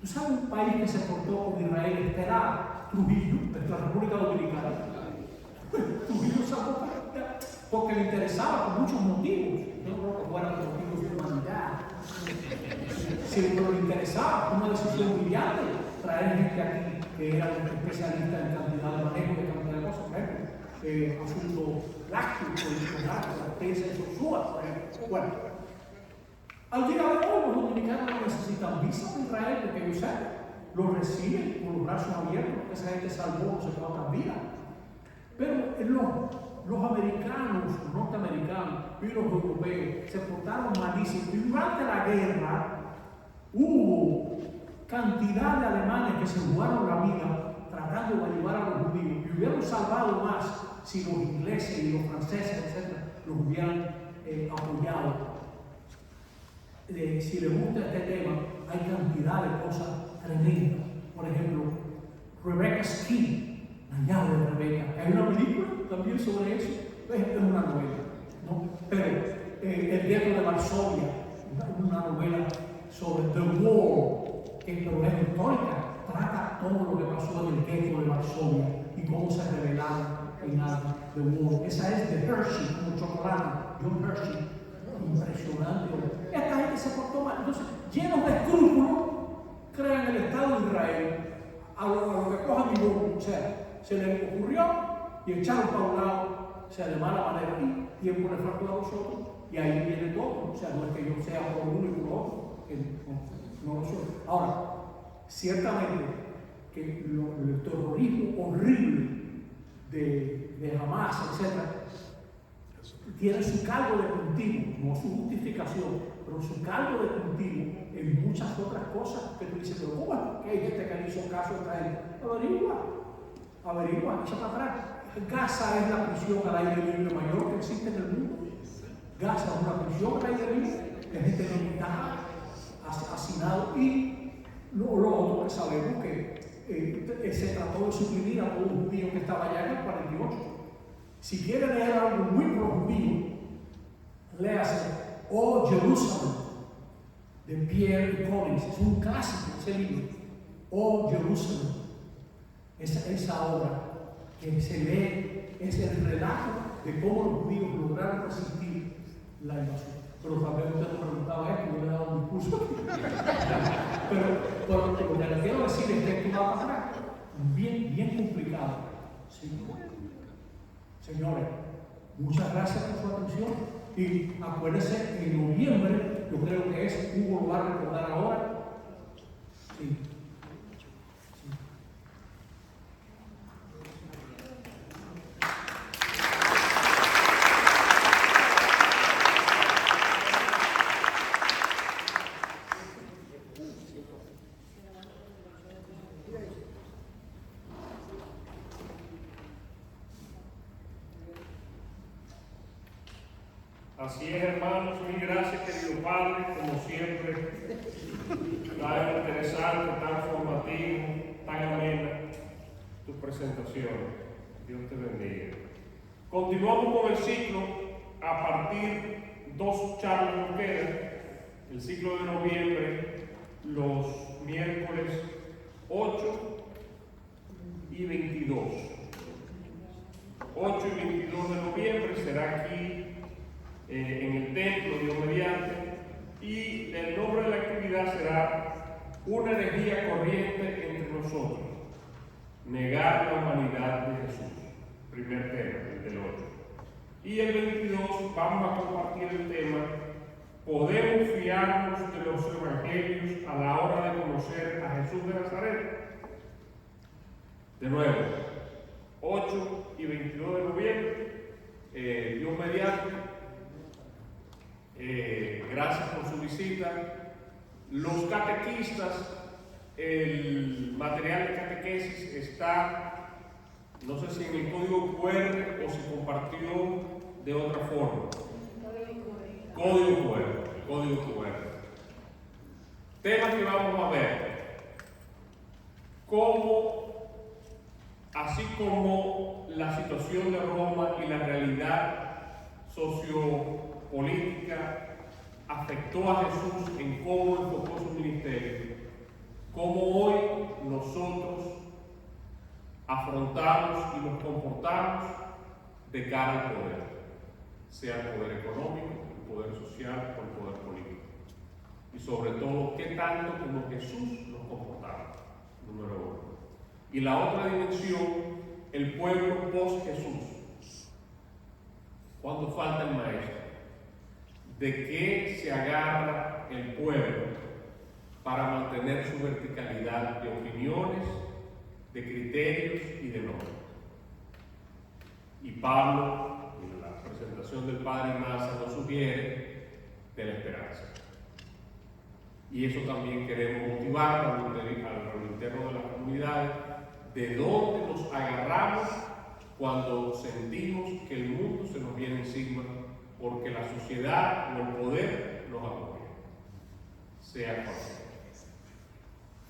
Tú sabes un país que se portó con Israel, este era Trujillo, de la República Dominicana. Trujillo se portó porque le interesaba por muchos motivos. No creo que fueran motivos de humanidad. Pero le interesaba, una decisión brillante, traer gente aquí que era un especialista en cantidad de manejo de cantidad de cosas, por ejemplo, asuntos lácticos, la prensa de Sosúa, por ejemplo. Bueno, al día de hoy los dominicanos no necesitan visa de Israel, porque yo sé, lo reciben con los brazos abiertos, porque esa gente salvó no sé cuántas vidas. Pero los americanos, los norteamericanos y los europeos se portaron malísimos. Y durante la guerra hubo cantidad de alemanes que se jugaron la vida tratando de ayudar a los judíos y hubieran salvado más si los ingleses y los franceses, etc., los hubieran apoyado. Si les gusta este tema, hay cantidad de cosas tremendas. Por ejemplo, Rebecca Skin, la llave de Rebeca. Hay una película también sobre eso, es una novela, ¿no? Pero El gueto de Varsovia, una novela sobre The Wall, que pero es histórica, trata todo lo que pasó en el gueto de Varsovia y cómo se revelaron en The Wall. Esa es de Hershey, como chocolate, John Hershey. Impresionante. Esta gente se portó mal. Entonces, llenos de escrúpulos, crean el Estado de Israel a lo que cojan y o sea, se les ocurrió y echaron para un lado, o sea, de mala manera, y tiempo le faltó a nosotros, y ahí viene todo. O sea, no es que yo sea por uno y por otro, que no lo soy. Ahora, ciertamente que el terrorismo horrible de Hamas, etc., tiene su cargo de cultivo, no su justificación, pero su cargo de cultivo en muchas otras cosas que tú dices, pero ¿cómo es que hay gente que le hizo caso a Israel? Averigua, echa para atrás. Gaza es la prisión al aire libre mayor que existe en el mundo. Gaza es una prisión al aire libre, de gente no militar, hacinado, y lo otro que sabemos que se trató de suprimir a todo un judío que estaba allá en el 48. Si quiere leer algo muy pro-judío, léase Oh Jerusalem, de Pierre Collins. Es un clásico ese libro. Oh Jerusalem. Esa obra que se lee es el relato de cómo los judíos lograron resistir la invasión. Pero también usted me preguntaba esto, yo le he dado un discurso. pero lo que le quiero decir es que esto va para atrás. Bien complicado. Sí. Señores, muchas gracias por su atención y acuérdense, en noviembre, yo creo que es un lugar a recordar ahora. Sí. Así es, hermanos, mil gracias, querido Padre, como siempre, tan interesante, tan formativo, tan amena tu presentación. Dios te bendiga. Continuamos con el ciclo a partir 2 charlas nos quedan. El ciclo de noviembre, los miércoles 8 y 22. 8 y 22 de noviembre será aquí en el templo, Dios mediante, y el nombre de la actividad será Una herejía corriente entre nosotros, negar la humanidad de Jesús. Primer tema, el del 8. Y el 22 vamos a compartir el tema ¿podemos fiarnos de los evangelios a la hora de conocer a Jesús de Nazaret? De nuevo, 8 y 22 de noviembre, Dios mediante. Gracias por su visita. Los catequistas, el material de catequesis está No sé si en el código QR o se compartió de otra forma. Código QR. Temas que vamos a ver. Cómo, así como la situación de Roma y la realidad sociopolítica afectó a Jesús en cómo enfocó su ministerio, cómo hoy nosotros afrontamos y nos comportamos de cara al poder, sea el poder económico, el poder social o el poder político. Y sobre todo, qué tanto como Jesús nos comportamos, número uno. Y la otra dimensión, el pueblo post-Jesús. ¿Cuándo falta el maestro? ¿De qué se agarra el pueblo para mantener su verticalidad de opiniones, de criterios y de normas? Y Pablo, en la presentación del Padre Massa, nos sugiere de la esperanza. Y eso también queremos motivar a lo interno de las comunidades, de dónde nos agarramos cuando sentimos que el mundo se nos viene encima, porque la sociedad o el poder nos agobia. Sea cual sea.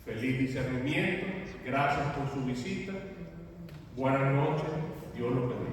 Feliz discernimiento, gracias por su visita, buenas noches, Dios los bendiga.